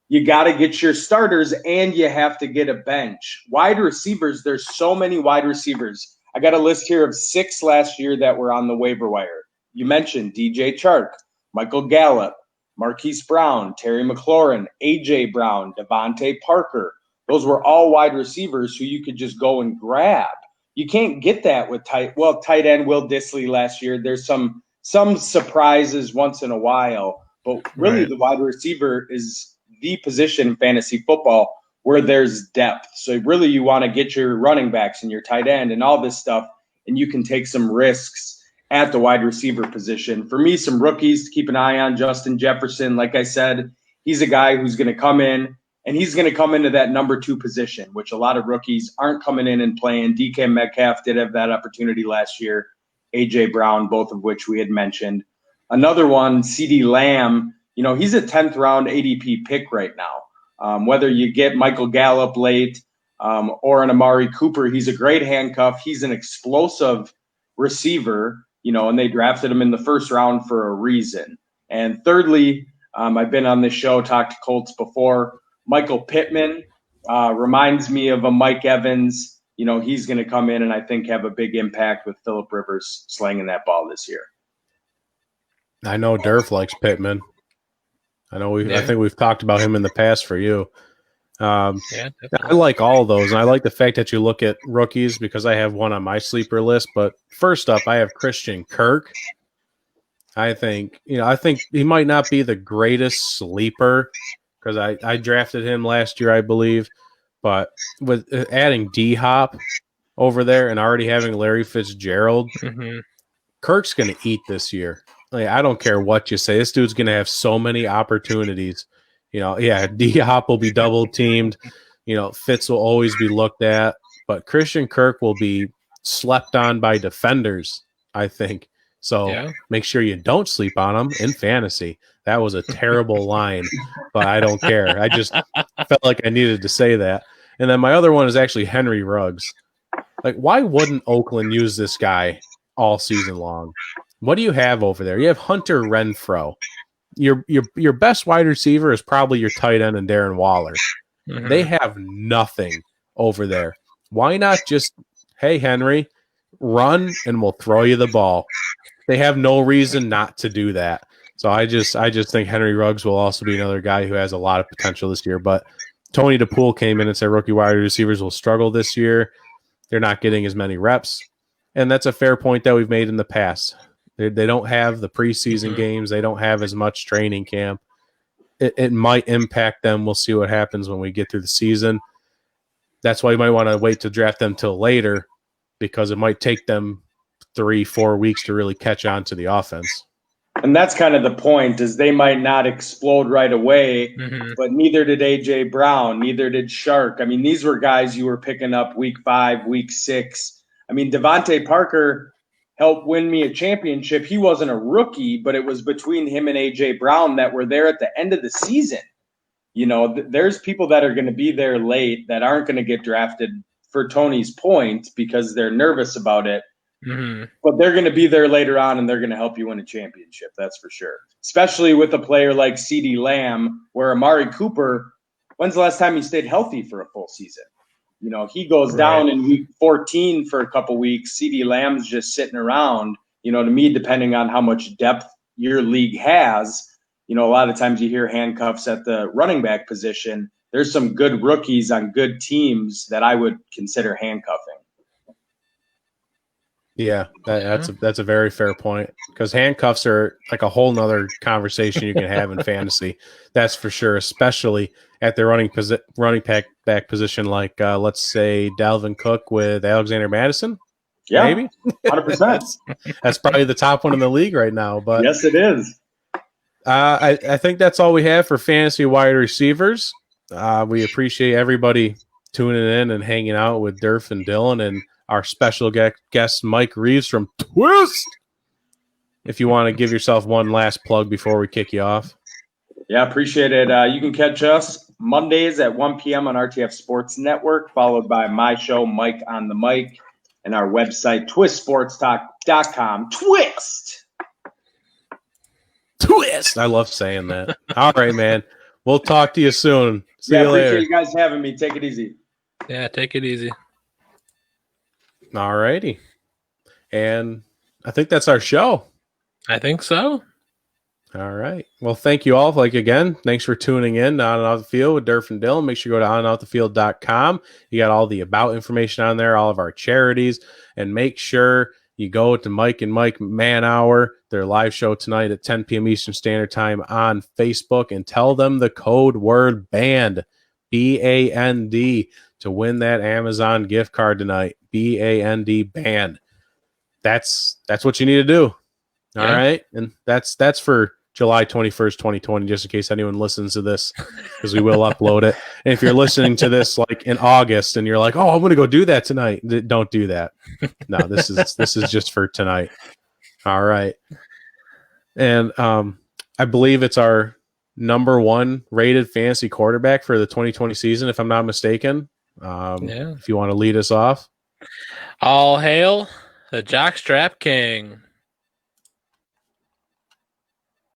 you got to get your starters and you have to get a bench. Wide receivers, there's so many wide receivers I got a list here of 6 last year that were on the waiver wire. You mentioned DJ Chark, Michael Gallup, Marquise Brown, Terry McLaurin, A.J. Brown, Devontae Parker. Those were all wide receivers who you could just go and grab. You can't get that with tight end Will Dissly last year. There's some surprises once in a while, but really the wide receiver is the position in fantasy football where there's depth. So really you want to get your running backs and your tight end and all this stuff, and you can take some risks at the wide receiver position. For me, some rookies to keep an eye on. Justin Jefferson, like I said, he's a guy who's going to come in, and he's going to come into that number 2 position, which a lot of rookies aren't coming in and playing. DK Metcalf did have that opportunity last year. A.J. Brown, both of which we had mentioned. Another one, CeeDee Lamb, he's a 10th round ADP pick right now. Whether you get Michael Gallup late or an Amari Cooper, he's a great handcuff. He's an explosive receiver, and they drafted him in the first round for a reason. And thirdly, I've been on this show, talked to Colts before. Michael Pittman reminds me of a Mike Evans. He's going to come in and I think have a big impact with Phillip Rivers slinging that ball this year. I know Durf likes Pittman. I think we've talked about him in the past for you. I like all of those, and I like the fact that you look at rookies because I have one on my sleeper list. But first up, I have Christian Kirk. I think he might not be the greatest sleeper because I drafted him last year, I believe. But with adding D-Hop over there and already having Larry Fitzgerald, Kirk's going to eat this year. I don't care what you say. This dude's going to have so many opportunities. D-Hop will be double teamed. Fitz will always be looked at. But Christian Kirk will be slept on by defenders, I think. So make sure you don't sleep on him in fantasy. That was a terrible line, but I don't care. I just felt like I needed to say that. And then my other one is actually Henry Ruggs. Why wouldn't Oakland use this guy all season long? What do you have over there? You have Hunter Renfrow. Your best wide receiver is probably your tight end and Darren Waller. They have nothing over there. Why not just, hey, Henry, run and we'll throw you the ball? They have no reason not to do that. So I just think Henry Ruggs will also be another guy who has a lot of potential this year. But Tony DePool came in and said rookie wide receivers will struggle this year. They're not getting as many reps. And that's a fair point that we've made in the past. They don't have the preseason games. They don't have as much training camp. It might impact them. We'll see what happens when we get through the season. That's why you might want to wait to draft them till later because it might take them 3-4 weeks to really catch on to the offense. And that's kind of the point is they might not explode right away, but neither did A.J. Brown, neither did Shark. I mean, these were guys you were picking up week 5, week 6. I mean, Devontae Parker helped win me a championship. He wasn't a rookie, but it was between him and A.J. Brown that were there at the end of the season. There's people that are going to be there late that aren't going to get drafted for Tony's point because they're nervous about it. But they're going to be there later on, and they're going to help you win a championship. That's for sure. Especially with a player like CeeDee Lamb, where Amari Cooper, when's the last time he stayed healthy for a full season? He goes down in week 14 for a couple weeks. CeeDee Lamb's just sitting around. To me, depending on how much depth your league has, a lot of times you hear handcuffs at the running back position. There's some good rookies on good teams that I would consider handcuffing. Yeah, that's a very fair point because handcuffs are like a whole nother conversation you can have in fantasy. That's for sure, especially at the running back position, like let's say Dalvin Cook with Alexander Madison. Yeah, maybe 100%. That's probably the top one in the league right now. But yes, it is. I think that's all we have for fantasy wide receivers. We appreciate everybody tuning in and hanging out with Durf and Dylan and our special guest, Mike Reeves from Twist. If you want to give yourself one last plug before we kick you off. Yeah, appreciate it. You can catch us Mondays at 1 p.m. on RTF Sports Network, followed by my show, Mike on the Mic, and our website, twistsportstalk.com. Twist! I love saying that. All right, man. We'll talk to you soon. See you later. Appreciate you guys having me. Take it easy. Yeah, take it easy. All righty. And I think that's our show. I think so. All right. Well, thank you all. Again, thanks for tuning in to On and Out the Field with Durf and Dylan. Make sure you go to onandoutthefield.com. You got all the about information on there, all of our charities, and make sure you go to Mike and Mike Man Hour, their live show tonight at 10 p.m. Eastern Standard Time on Facebook, and tell them the code word BAND, BAND, to win that Amazon gift card tonight. BAND, BAND. That's what you need to do. All right. And that's for July 21st, 2020, just in case anyone listens to this, because we will upload it. And if you're listening to this in August and you're like, oh, I'm going to go do that tonight, don't do that. No, this is just for tonight. All right. And I believe it's our number 1 rated fantasy quarterback for the 2020 season, if I'm not mistaken. If you want to lead us off. All hail the Jockstrap King.